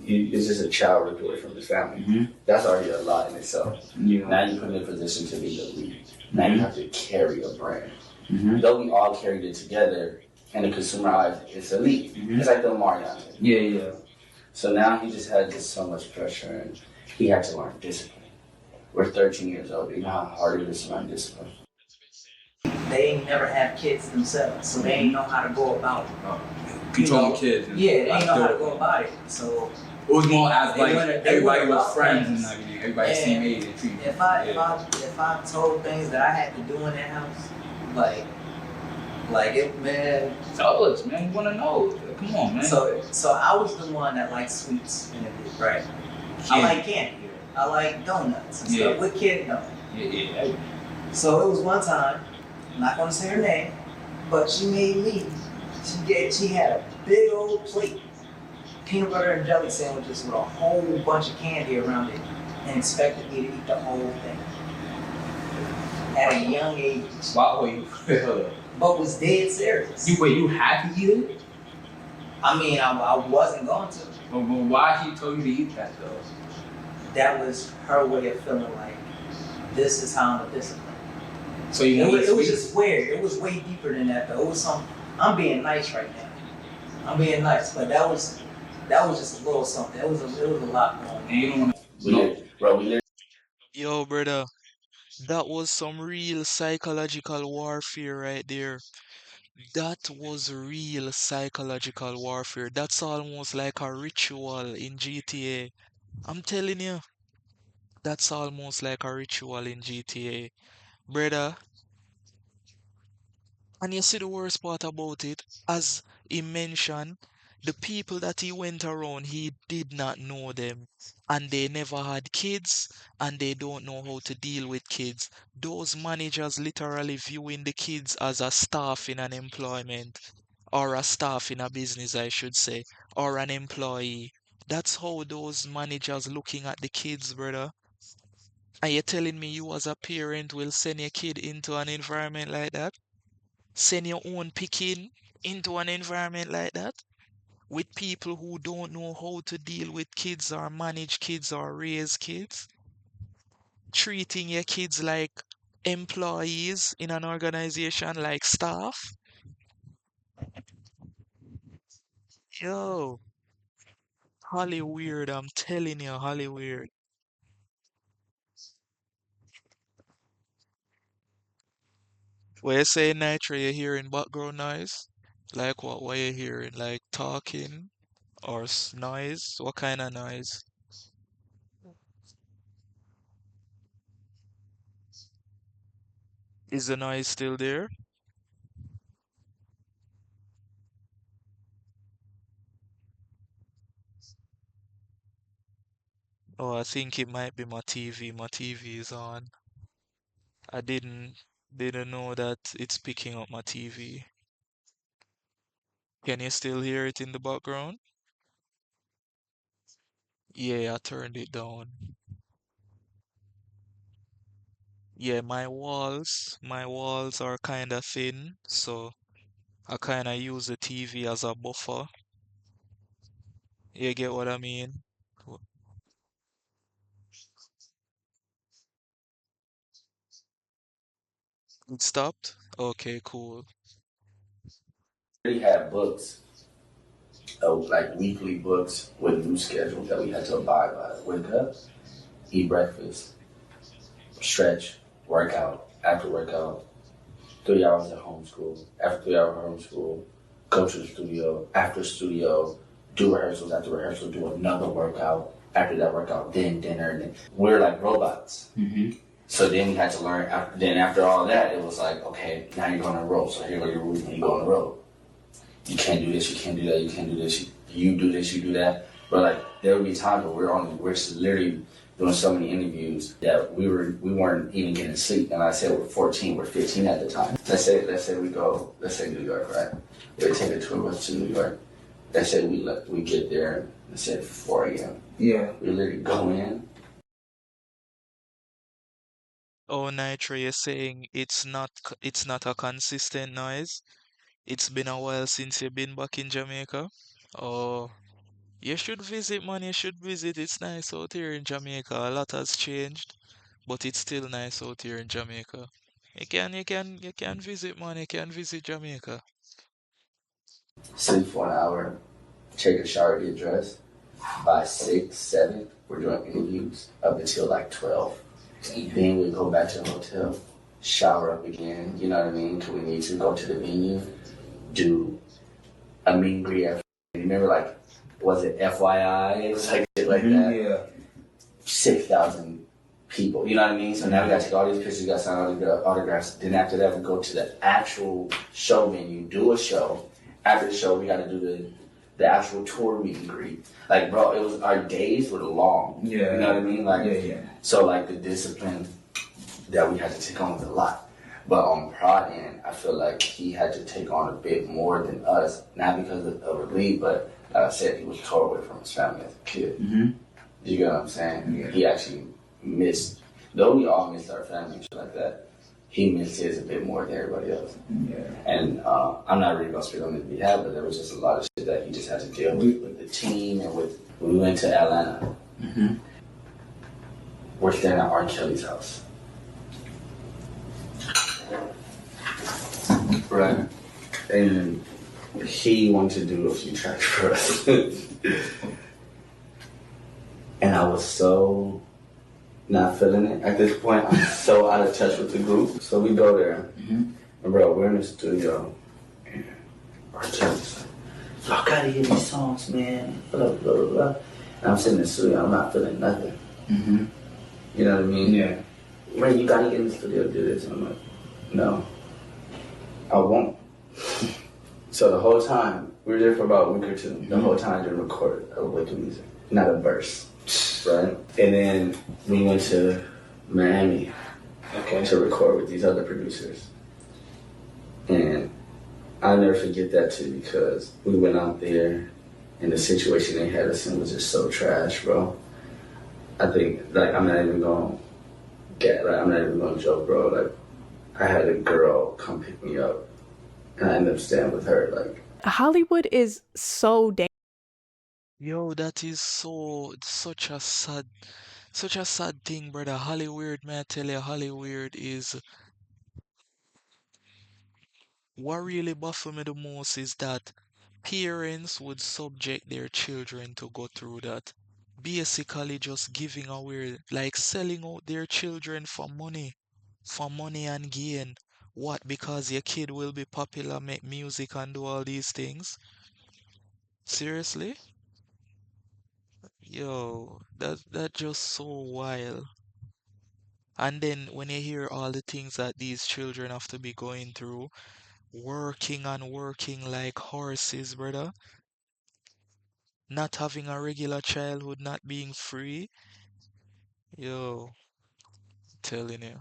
It's just a child ripped away from his family. Mm-hmm. That's already a lot in itself. Yeah. Now you're put in a position to be the lead. Now you have to carry a brand. Mm-hmm. Though we all carried it together, and the consumer eyes, it's elite. Mm-hmm. It's like the Mariana. Yeah. So now he just had just so much pressure, and he had to learn discipline. We're 13 years old. You know how hard it is to learn discipline. They ain't never had kids themselves, so they ain't know how to go about controlling kids. Yeah, they ain't know how to go about it. So it was more as like everybody was friends and like everybody same age and treated. If I told things that I had to do in that house, like it, man. Tell us, man. We want to know. Come on, man. So I was the one that liked sweets in it, right? Candy. I like candy. I like donuts and stuff. What kid don't? Yeah. So it was one time. I'm not gonna say her name, but she made me. She had a big old plate, peanut butter and jelly sandwiches with a whole bunch of candy around it, and expected me to eat the whole thing at a young age. Wow, but was dead serious. You had to eat it? I mean, I wasn't going to. But why she told you to eat that though? That was her way of feeling like, this is how I'm a discipline. So it was just weird. It was way deeper than that though. It was some. I'm being nice right now. I'm being nice, but that was just a little something. It was a lot going on. And you don't want to. Bro, Yo, brother, that was some real psychological warfare right there. That was real psychological warfare. That's almost like a ritual in GTA. I'm telling you, that's almost like a ritual in GTA. Brother, and you see the worst part about it, as he mentioned, the people that he went around, he did not know them. And they never had kids, and they don't know how to deal with kids. Those managers literally viewing the kids as a staff in an employment, or a staff in a business, I should say, or an employee. That's how those managers looking at the kids, brother. Are you telling me you as a parent will send your kid into an environment like that? Send your own picking into an environment like that with people who don't know how to deal with kids or manage kids or raise kids, treating your kids like employees in an organization, like staff. Yo, Holly weird, I'm telling you, Holly weird. When you say Nitro, you hearing background noise? Like what you hearing? Like talking or noise? What kind of noise? Is the noise still there? Oh, I think it might be my TV. My TV is on. I didn't know that it's picking up my TV. Can you still hear it in the background? Yeah, I turned it down. Yeah, my walls are kind of thin, so I kind of use the TV as a buffer. You get what I mean? It stopped? Okay, cool. We had books, like weekly books with new schedules that we had to abide by. Wake up, eat breakfast, stretch, workout, after workout, 3 hours at home school, after 3 hour home school, go to the studio, after studio, do rehearsals, after rehearsal, do another workout, after that workout, then dinner. Then. We're like robots. Mm-hmm. So then we had to learn, after all that, it was like, okay, now you're going on the road. So here go your rules when you go on the road. You can't do this, you can't do that, you can't do this, you do this, you do that. But like, there would be times where we're literally doing so many interviews that we weren't even getting sleep. And I said we're 14, we're 15 at the time. Let's say New York, right? We take a tour bus to New York. Let's say we get there, let's say 4 a.m. Yeah. We literally go in. Oh, Nitro, you're saying it's not a consistent noise? It's been a while since you've been back in Jamaica? Oh, you should visit, man. You should visit. It's nice out here in Jamaica. A lot has changed, but it's still nice out here in Jamaica. You can visit, man. You can visit Jamaica. Sleep for an hour, take a shower, get dressed. By 6, 7, we're doing interviews up until like 12. Then we go back to the hotel, shower up again, you know what I mean? Because we need to go to the venue, do a meet and greet. Remember, like, was it FYI? It was like shit like that. Yeah. 6,000 people, you know what I mean? So now we got to take all these pictures, we got to sign all these autographs. Then after that, we go to the actual show venue, do a show. After the show, we got to do the actual tour meet and greet. Like, bro, it was, our days were long. Yeah. You know what I mean? Like, yeah. So, like, the discipline that we had to take on was a lot. But on Prod end, I feel like he had to take on a bit more than us, not because of the league, but like I said, he was tore away from his family as a kid. Mm-hmm. You get what I'm saying? Yeah. He actually missed, though we all missed our family and shit like that, he missed his a bit more than everybody else. Yeah. And I'm not really going to speak on his behalf, but there was just a lot of shit that he just had to deal with the team and with, when we went to Atlanta. Mm-hmm. We're staying at R. Kelly's house. right? And he wanted to do a few tracks for us. And I was so not feeling it. At this point, I'm so out of touch with the group. So we go there, and bro, we're in the studio, and our artist's like, y'all gotta hear these songs, man, blah, blah, blah, blah. And I'm sitting in the studio, I'm not feeling nothing. You know what I mean? Yeah. Man, you gotta get in the studio to do this. And I'm like, no, I won't. So the whole time, we were there for about a week or two. The whole time I didn't record a lick of music, not a verse, right? And then we went to Miami to record with these other producers. And I'll never forget that too, because we went out there and the situation they had us in was just so trash, bro. I think, like, I'm not even gonna joke, bro. Like, I had a girl come pick me up and I ended up staying with her, like. Hollywood is so Yo, that is such a sad thing, brother. Hollywood, man, I tell you, Hollywood is what really baffles me the most is that parents would subject their children to go through that. Basically just giving away, like selling out their children for money and gain. What? Because your kid will be popular, make music and do all these things? Seriously? Yo, that just so wild. And then when you hear all the things that these children have to be going through, working and working like horses, brother, not having a regular childhood, not being free, yo, telling you.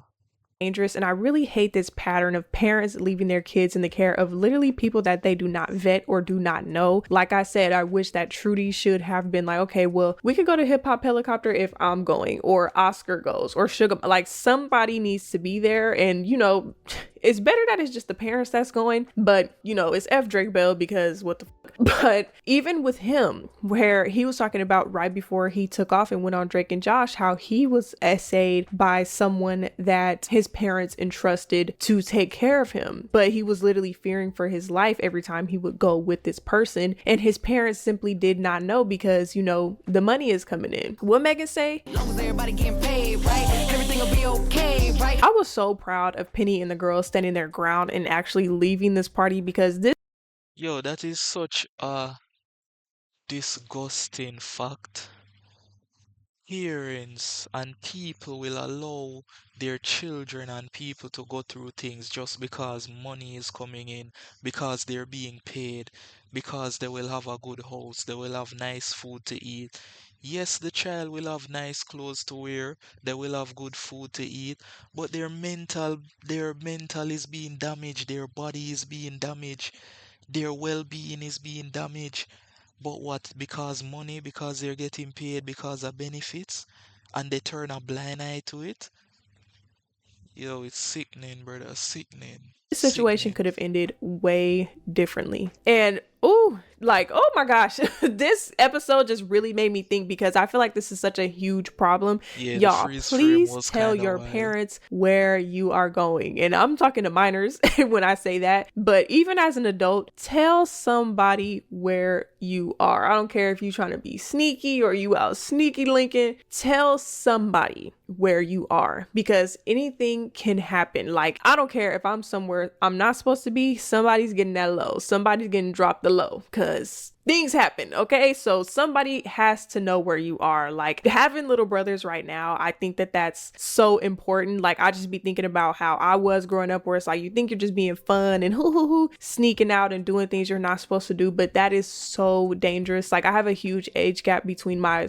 dangerous, and I really hate this pattern of parents leaving their kids in the care of literally people that they do not vet or do not know. Like I said, I wish that Trudy should have been like, okay, well, we could go to Hip Hop Helicopter if I'm going, or Oscar goes, or Sugar. Like, somebody needs to be there, and you know, it's better that it's just the parents that's going, but you know, it's F Drake Bell, because what the fuck. But even with him, where he was talking about right before he took off and went on Drake and Josh, how he was essayed by someone that his parents entrusted to take care of him, but he was literally fearing for his life every time he would go with this person, and his parents simply did not know, because you know, the money is coming in. What Megan say? As long as everybody getting paid, right? Everything will be okay, right? I was so proud of Penny and the girls standing their ground and actually leaving this party, because this Yo, that is such a disgusting fact. Parents and people will allow their children and people to go through things just because money is coming in, because they're being paid, because they will have a good house, they will have nice food to eat. Yes, the child will have nice clothes to wear, they will have good food to eat, but their mental is being damaged, their body is being damaged, their well-being is being damaged. But what? Because money, because they're getting paid because of benefits, and they turn a blind eye to it? Yo, it's sickening, brother. Sickening. situation Sickening. could have ended way differently. And oh, like, oh my gosh, this episode just really made me think, because I feel like this is such a huge problem. Yeah, the Y'all, freeze frame please was tell kind of your wild. parents where you are going. And I'm talking to minors when I say that, but even as an adult, tell somebody where you are. I don't care if you're trying to be sneaky or you out sneaky linking, tell somebody where you are, because anything can happen. Like, I don't care if I'm somewhere I'm not supposed to be, somebody's getting that low, somebody's getting dropped the low, because things happen, okay? So somebody has to know where you are. Like, having little brothers right now, I think that that's so important. Like, I just be thinking about how I was growing up, where it's like, you think you're just being fun and sneaking out and doing things you're not supposed to do, but that is so dangerous. Like, I have a huge age gap between my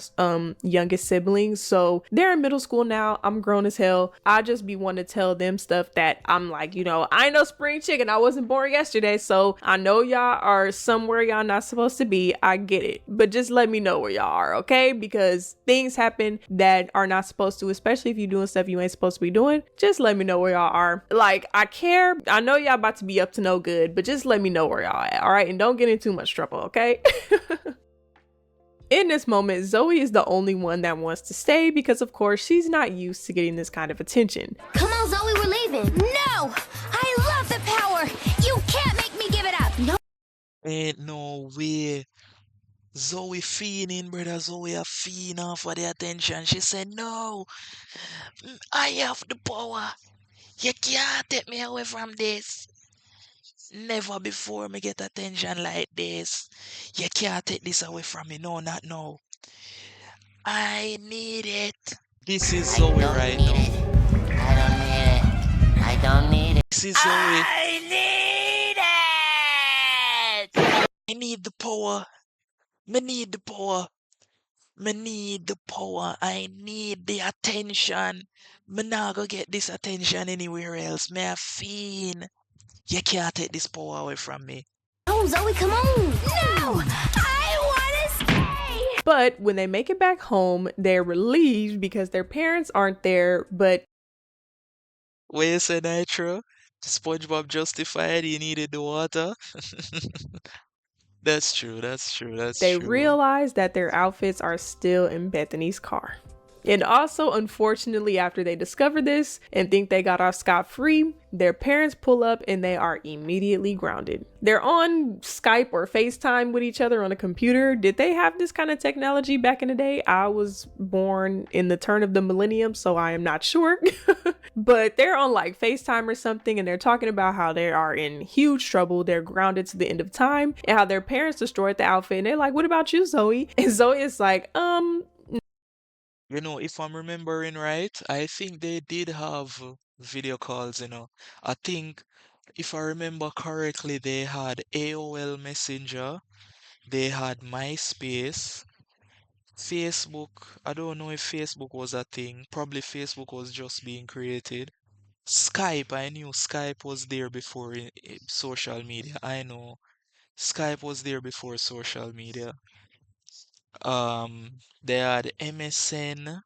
youngest siblings, so they're in middle school now. I'm grown as hell. I just be wanting to tell them stuff that I'm like, you know, I ain't no spring chicken, I wasn't born yesterday, so I know y'all are somewhere y'all not supposed to be. I get it, but just let me know where y'all are, okay? Because things happen that are not supposed to, especially if you're doing stuff you ain't supposed to be doing. Just let me know where y'all are. Like, I care. I know y'all about to be up to no good, but just let me know where y'all at, all right? And don't get in too much trouble, okay? In this moment, Zoe is the only one that wants to stay because, of course, she's not used to getting this kind of attention. Come on, Zoe, we're leaving. No! I love the power! You can't make me give it up! No! Ain't no way. Zoe fiending, brother. Zoe a fiend off for the attention. She said, no, I have the power. You can't take me away from this. Never before me get attention like this. You can't take this away from me. No, not now. I need it. This is Zoe right now. I don't need it. I don't need it. This is Zoe. I need it! I need the power. Me need the power. Me need the power. I need the attention. Me not go get this attention anywhere else. Me a fiend. You can't take this power away from me. Oh, Zoe, come on! No! I wanna stay! But when they make it back home, they're relieved because their parents aren't there, but Where you say Nitro? SpongeBob justified he needed the water. That's true, that's true, that's they true. realize that their outfits are still in Bethany's car. And also, unfortunately, after they discover this and think they got off scot-free, their parents pull up and they are immediately grounded. They're on Skype or FaceTime with each other on a computer. Did they have this kind of technology back in the day? I was born in the turn of the millennium, so I am not sure. But they're on like FaceTime or something and they're talking about how they are in huge trouble. They're grounded to the end of time and how their parents destroyed the outfit. And they're like, what about you, Zoe? And Zoe is like, You know, if I'm remembering right, I think they did have video calls, you know. I think, if I remember correctly, they had AOL Messenger, they had MySpace, Facebook. I don't know if Facebook was a thing. Probably Facebook was just being created. Skype, I knew Skype was there before social media. I know Skype was there before social media. They had MSN.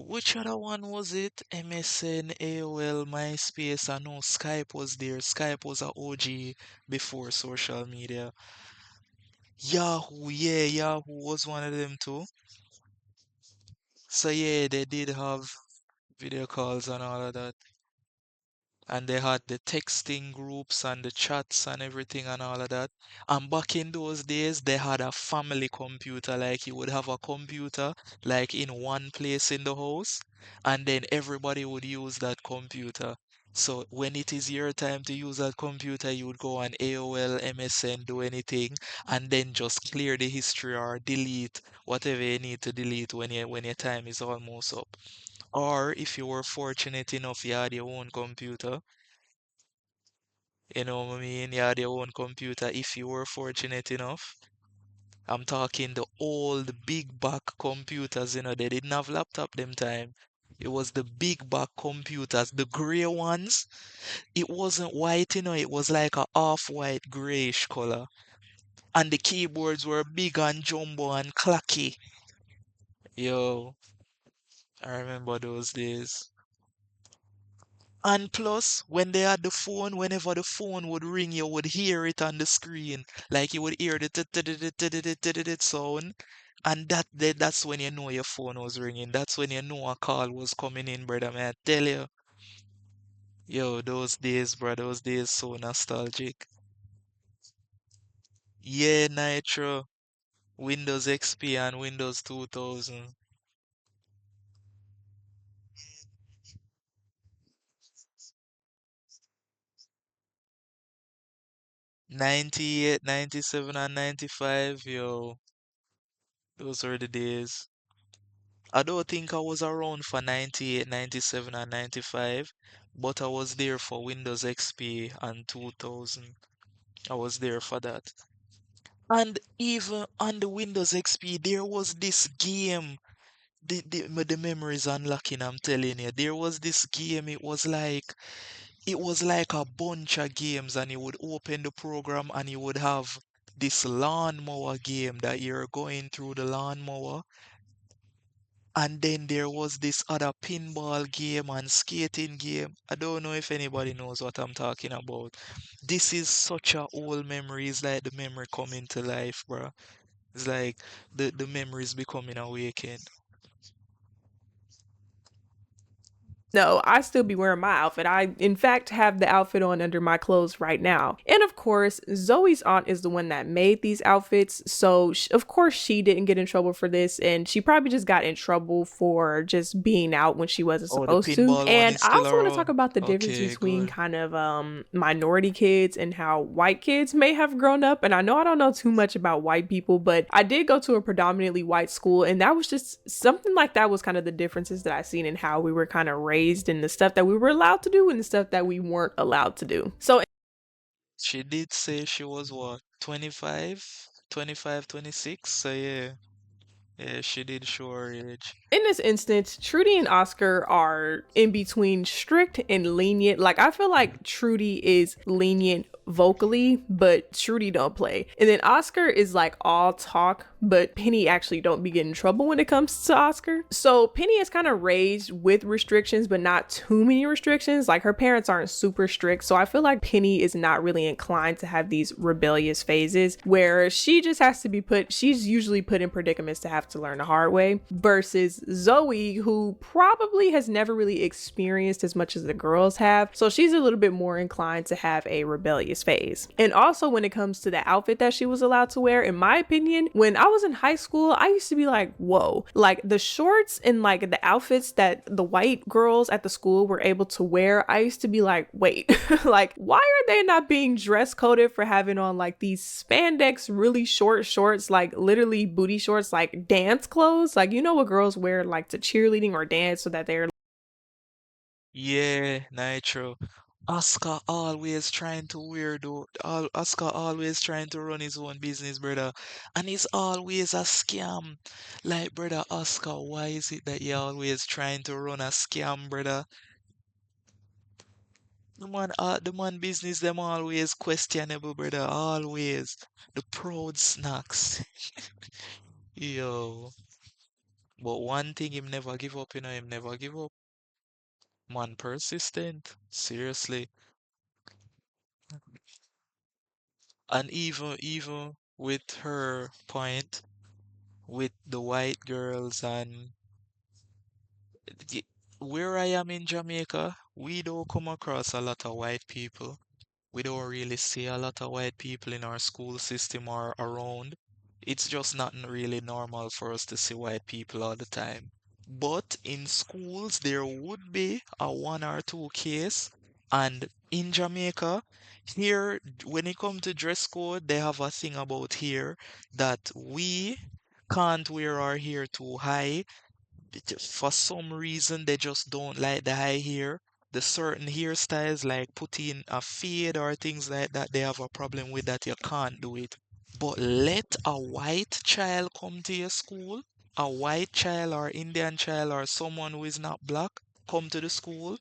Which other one was it? MSN, AOL, MySpace. I know Skype was there. Skype was a OG before social media. Yahoo, yeah, Yahoo was one of them too. So yeah, they did have video calls and all of that. And they had the texting groups and the chats and everything and all of that. And back in those days, they had a family computer. Like you would have a computer like in one place in the house, and then everybody would use that computer. So when it is your time to use that computer, you would go on AOL, MSN, do anything, and then just clear the history or delete whatever you need to delete when your time is almost up. Or if you were fortunate enough, you had your own computer. You know what I mean? You had your own computer if you were fortunate enough. I'm talking the old big back computers, you know, they didn't have laptop them time. It was the big back computers, the gray ones. It wasn't white, you know, it was like a off-white grayish color. And the keyboards were big and jumbo and clacky. Yo, I remember those days. And plus, when they had the phone, whenever the phone would ring, you would hear it on the screen. Like you would hear the sound. And that's when you know your phone was ringing. That's when you know a call was coming in, brother, man. I tell you. Yo, those days, bro, those days so nostalgic. Yeah, Nitro, Windows XP and Windows 2000. 98, 97, and 95, yo, those were the days. I don't think I was around for 98, 97, and 95, but I was there for Windows XP and 2000. I was there for that. And even on the Windows XP, there was this game. The memories unlocking, I'm telling you. There was this game, it was like a bunch of games, and you would open the program and you would have this lawnmower game that you're going through the lawnmower. And then there was this other pinball game and skating game. I don't know if anybody knows what I'm talking about. This is such a old memory. It's like the memory coming to life, bro. It's like the memories becoming awakened. No, I still be wearing my outfit. I, in fact, have the outfit on under my clothes right now. And of course, Zoe's aunt is the one that made these outfits. So, of course, she didn't get in trouble for this. And she probably just got in trouble for just being out when she wasn't Oh, the supposed to. pinball one And is I still also want to talk around. about the difference Okay, between good. kind of minority kids and how white kids may have grown up. And I know I don't know too much about white people, but I did go to a predominantly white school. And that was just something like that was kind of the differences that I seen in how we were kind of raised and the stuff that we were allowed to do and the stuff that we weren't allowed to do. So She did say she was what, 25, 25, 26. So yeah, yeah, she did show her age. in this instance, Trudy and Oscar are in between strict and lenient. Like, I feel like Trudy is lenient vocally, but Trudy don't play. And then Oscar is like all talk, but Penny actually don't be getting in trouble when it comes to Oscar. So Penny is kind of raised with restrictions, but not too many restrictions. Like, her parents aren't super strict. So I feel like Penny is not really inclined to have these rebellious phases where she just has to be she's usually put in predicaments to have to learn the hard way, versus Zoe, who probably has never really experienced as much as the girls have. So she's a little bit more inclined to have a rebellious phase. And also when it comes to the outfit that she was allowed to wear, in my opinion, when I was in high school, I used to be like, whoa, like the shorts and like the outfits that the white girls at the school were able to wear, I used to be like, wait, like, why are they not being dress coded for having on like these spandex, really short shorts, like literally booty shorts, like dance clothes? Like, you know what girls wear like to cheerleading or dance so that they're Yeah, Nitro. Oscar always trying to weirdo. Oscar always trying to run his own business, brother. And it's always a scam. Like, brother Oscar, why is it that you're always trying to run a scam, brother? The man business, them always questionable, brother. Always. The proud snacks. Yo. But one thing him never give up, him never give up. Man persistent. Seriously. And even with her point with the white girls and y- where I am in Jamaica, we don't come across a lot of white people. We don't really see a lot of white people in our school system or around. It's just not really normal for us to see white people all the time. But in schools, there would be a one or two case. And in Jamaica, here, when it comes to dress code, they have a thing about here that we can't wear our hair too high. For some reason, they just don't like the high hair. The certain hairstyles, like putting a fade or things like that, they have a problem with that. You can't do it. But let a white child come to your school, a white child or Indian child or someone who is not black come to the school,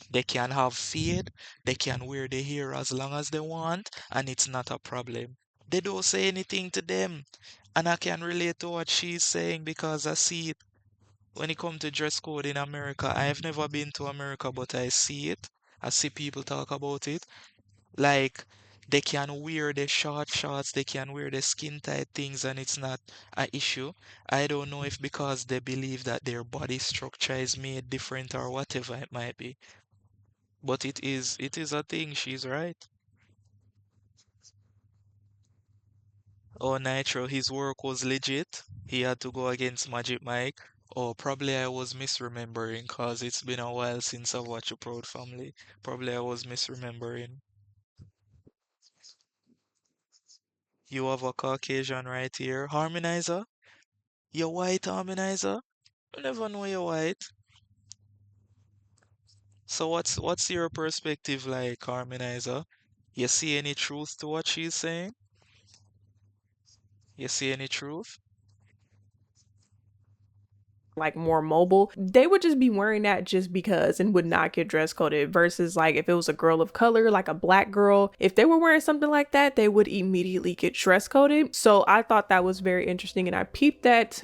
they can have fade, they can wear their hair as long as they want, and it's not a problem. They don't say anything to them. And I can relate to what she's saying because I see it when it comes to dress code in America. I've never been to America, but I see it. I see people talk about it. Like they can wear the short shorts, they can wear the skin tight things, and it's not an issue. I don't know if because they believe that their body structure is made different or whatever it might be. But it is a thing, she's right. Oh, Nitro, his work was legit. He had to go against Magic Mike. Oh, probably I was misremembering because it's been a while since I've watched a Proud Family. Probably I was misremembering. You have a Caucasian right here. Harmonizer? You're white, Harmonizer? I never know you're white. So what's your perspective like, Harmonizer? You see any truth to what she's saying? You see any truth? like more mobile, they would just be wearing that just because and would not get dress coded, versus like if it was a girl of color, like a black girl, if they were wearing something like that, they would immediately get dress coded. So I thought that was very interesting and I peeped that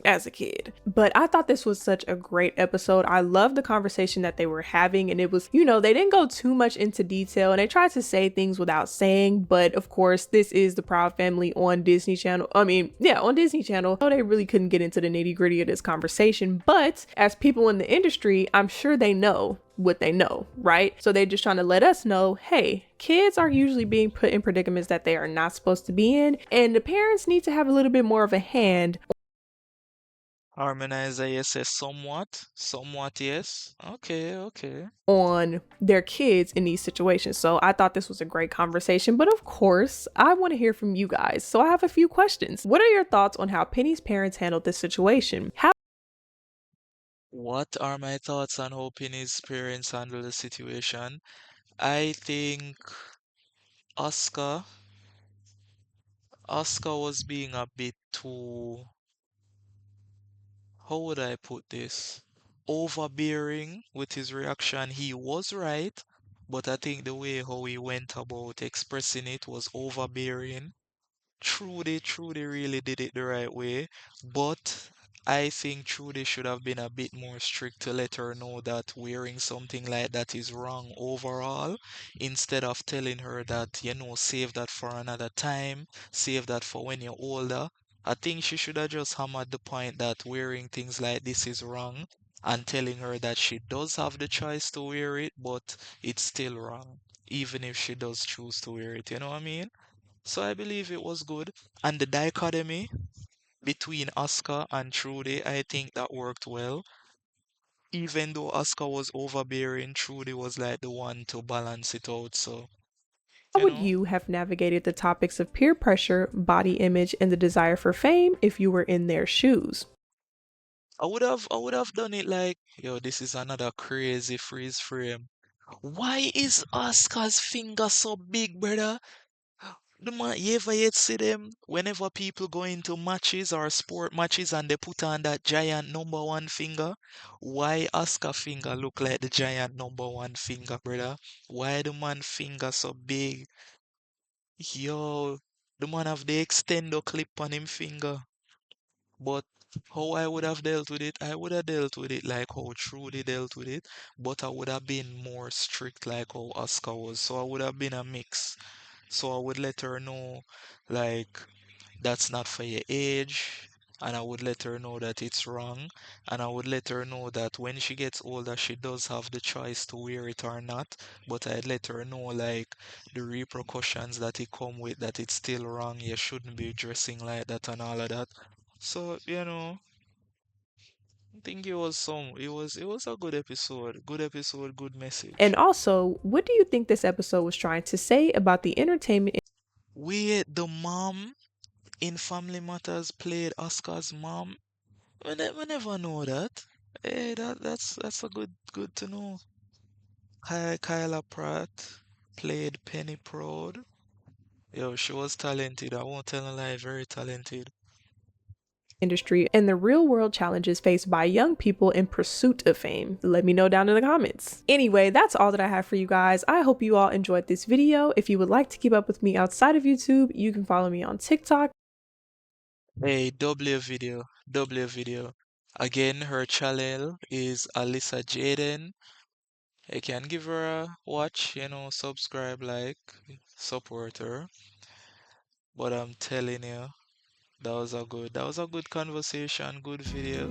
as a kid. But I thought this was such a great episode. I love the conversation that they were having, and it was, you know, they didn't go too much into detail and they tried to say things without saying, but of course this is the Proud Family on Disney Channel. I mean, yeah, on Disney Channel. So they really couldn't get into the nitty-gritty of this conversation, but as people in the industry, I'm sure they know what they know, right? So they're just trying to let us know, hey, kids are usually being put in predicaments that they are not supposed to be in, and the parents need to have a little bit more of a hand. Harmonizer, yes, says somewhat. Somewhat, yes. Okay, okay. On their kids in these situations. So I thought this was a great conversation, but of course, I want to hear from you guys. So I have a few questions. What are your thoughts on how Penny's parents handled this situation? What are my thoughts on how Penny's parents handle the situation? I think Oscar, Oscar was being a bit too, how would I put this? Overbearing with his reaction. He was right, but I think the way how he went about expressing it was overbearing. Trudy really did it the right way, but I think Trudy should have been a bit more strict to let her know that wearing something like that is wrong overall, instead of telling her that, save that for another time, save that for when you're older. I think she should have just hammered the point that wearing things like this is wrong and telling her that she does have the choice to wear it, but it's still wrong, even if she does choose to wear it. You know what I mean? So I believe it was good. And the dichotomy between Oscar and Trudy, I think that worked well. Even though Oscar was overbearing, Trudy was like the one to balance it out. So, How you would know, you have navigated the topics of peer pressure, body image, and the desire for fame if you were in their shoes? I would have done it like, yo, this is another crazy freeze frame. Why is Oscar's finger so big, brother? The man, you ever yet see them whenever people go into matches or sport matches and they put on that giant number one finger? Why Oscar finger look like the giant number one finger, brother? Why the man finger so big? Yo, the man have the extendo clip on him finger. But how I would have dealt with it, I would have dealt with it like how Trudy dealt with it, but I would have been more strict like how Oscar was. So I would have been a mix. So I would let her know, like, that's not for your age. And I would let her know that it's wrong. And I would let her know that when she gets older, she does have the choice to wear it or not. But I'd let her know, like, the repercussions that it come with, that it's still wrong. You shouldn't be dressing like that and all of that. So, I think it was a good episode. Good episode, good And message. also, what do you think this episode was trying to say about the entertainment? The mom in Family Matters played Oscar's mom. We never know that. Hey, that's a good to know. Kyla Pratt played Penny Proud. Yo, she was talented. I won't tell a lie, very talented. Industry and the real world challenges faced by young people in pursuit of fame? Let me know down in the comments. Anyway, that's all that I have for you guys. I hope you all enjoyed this video. If you would like to keep up with me outside of YouTube, you can follow me on TikTok. Hey, double video. Again, her channel is Alissa Jadyn. You can give her a watch, subscribe, like, support her. But I'm telling you, that was a good conversation, good video.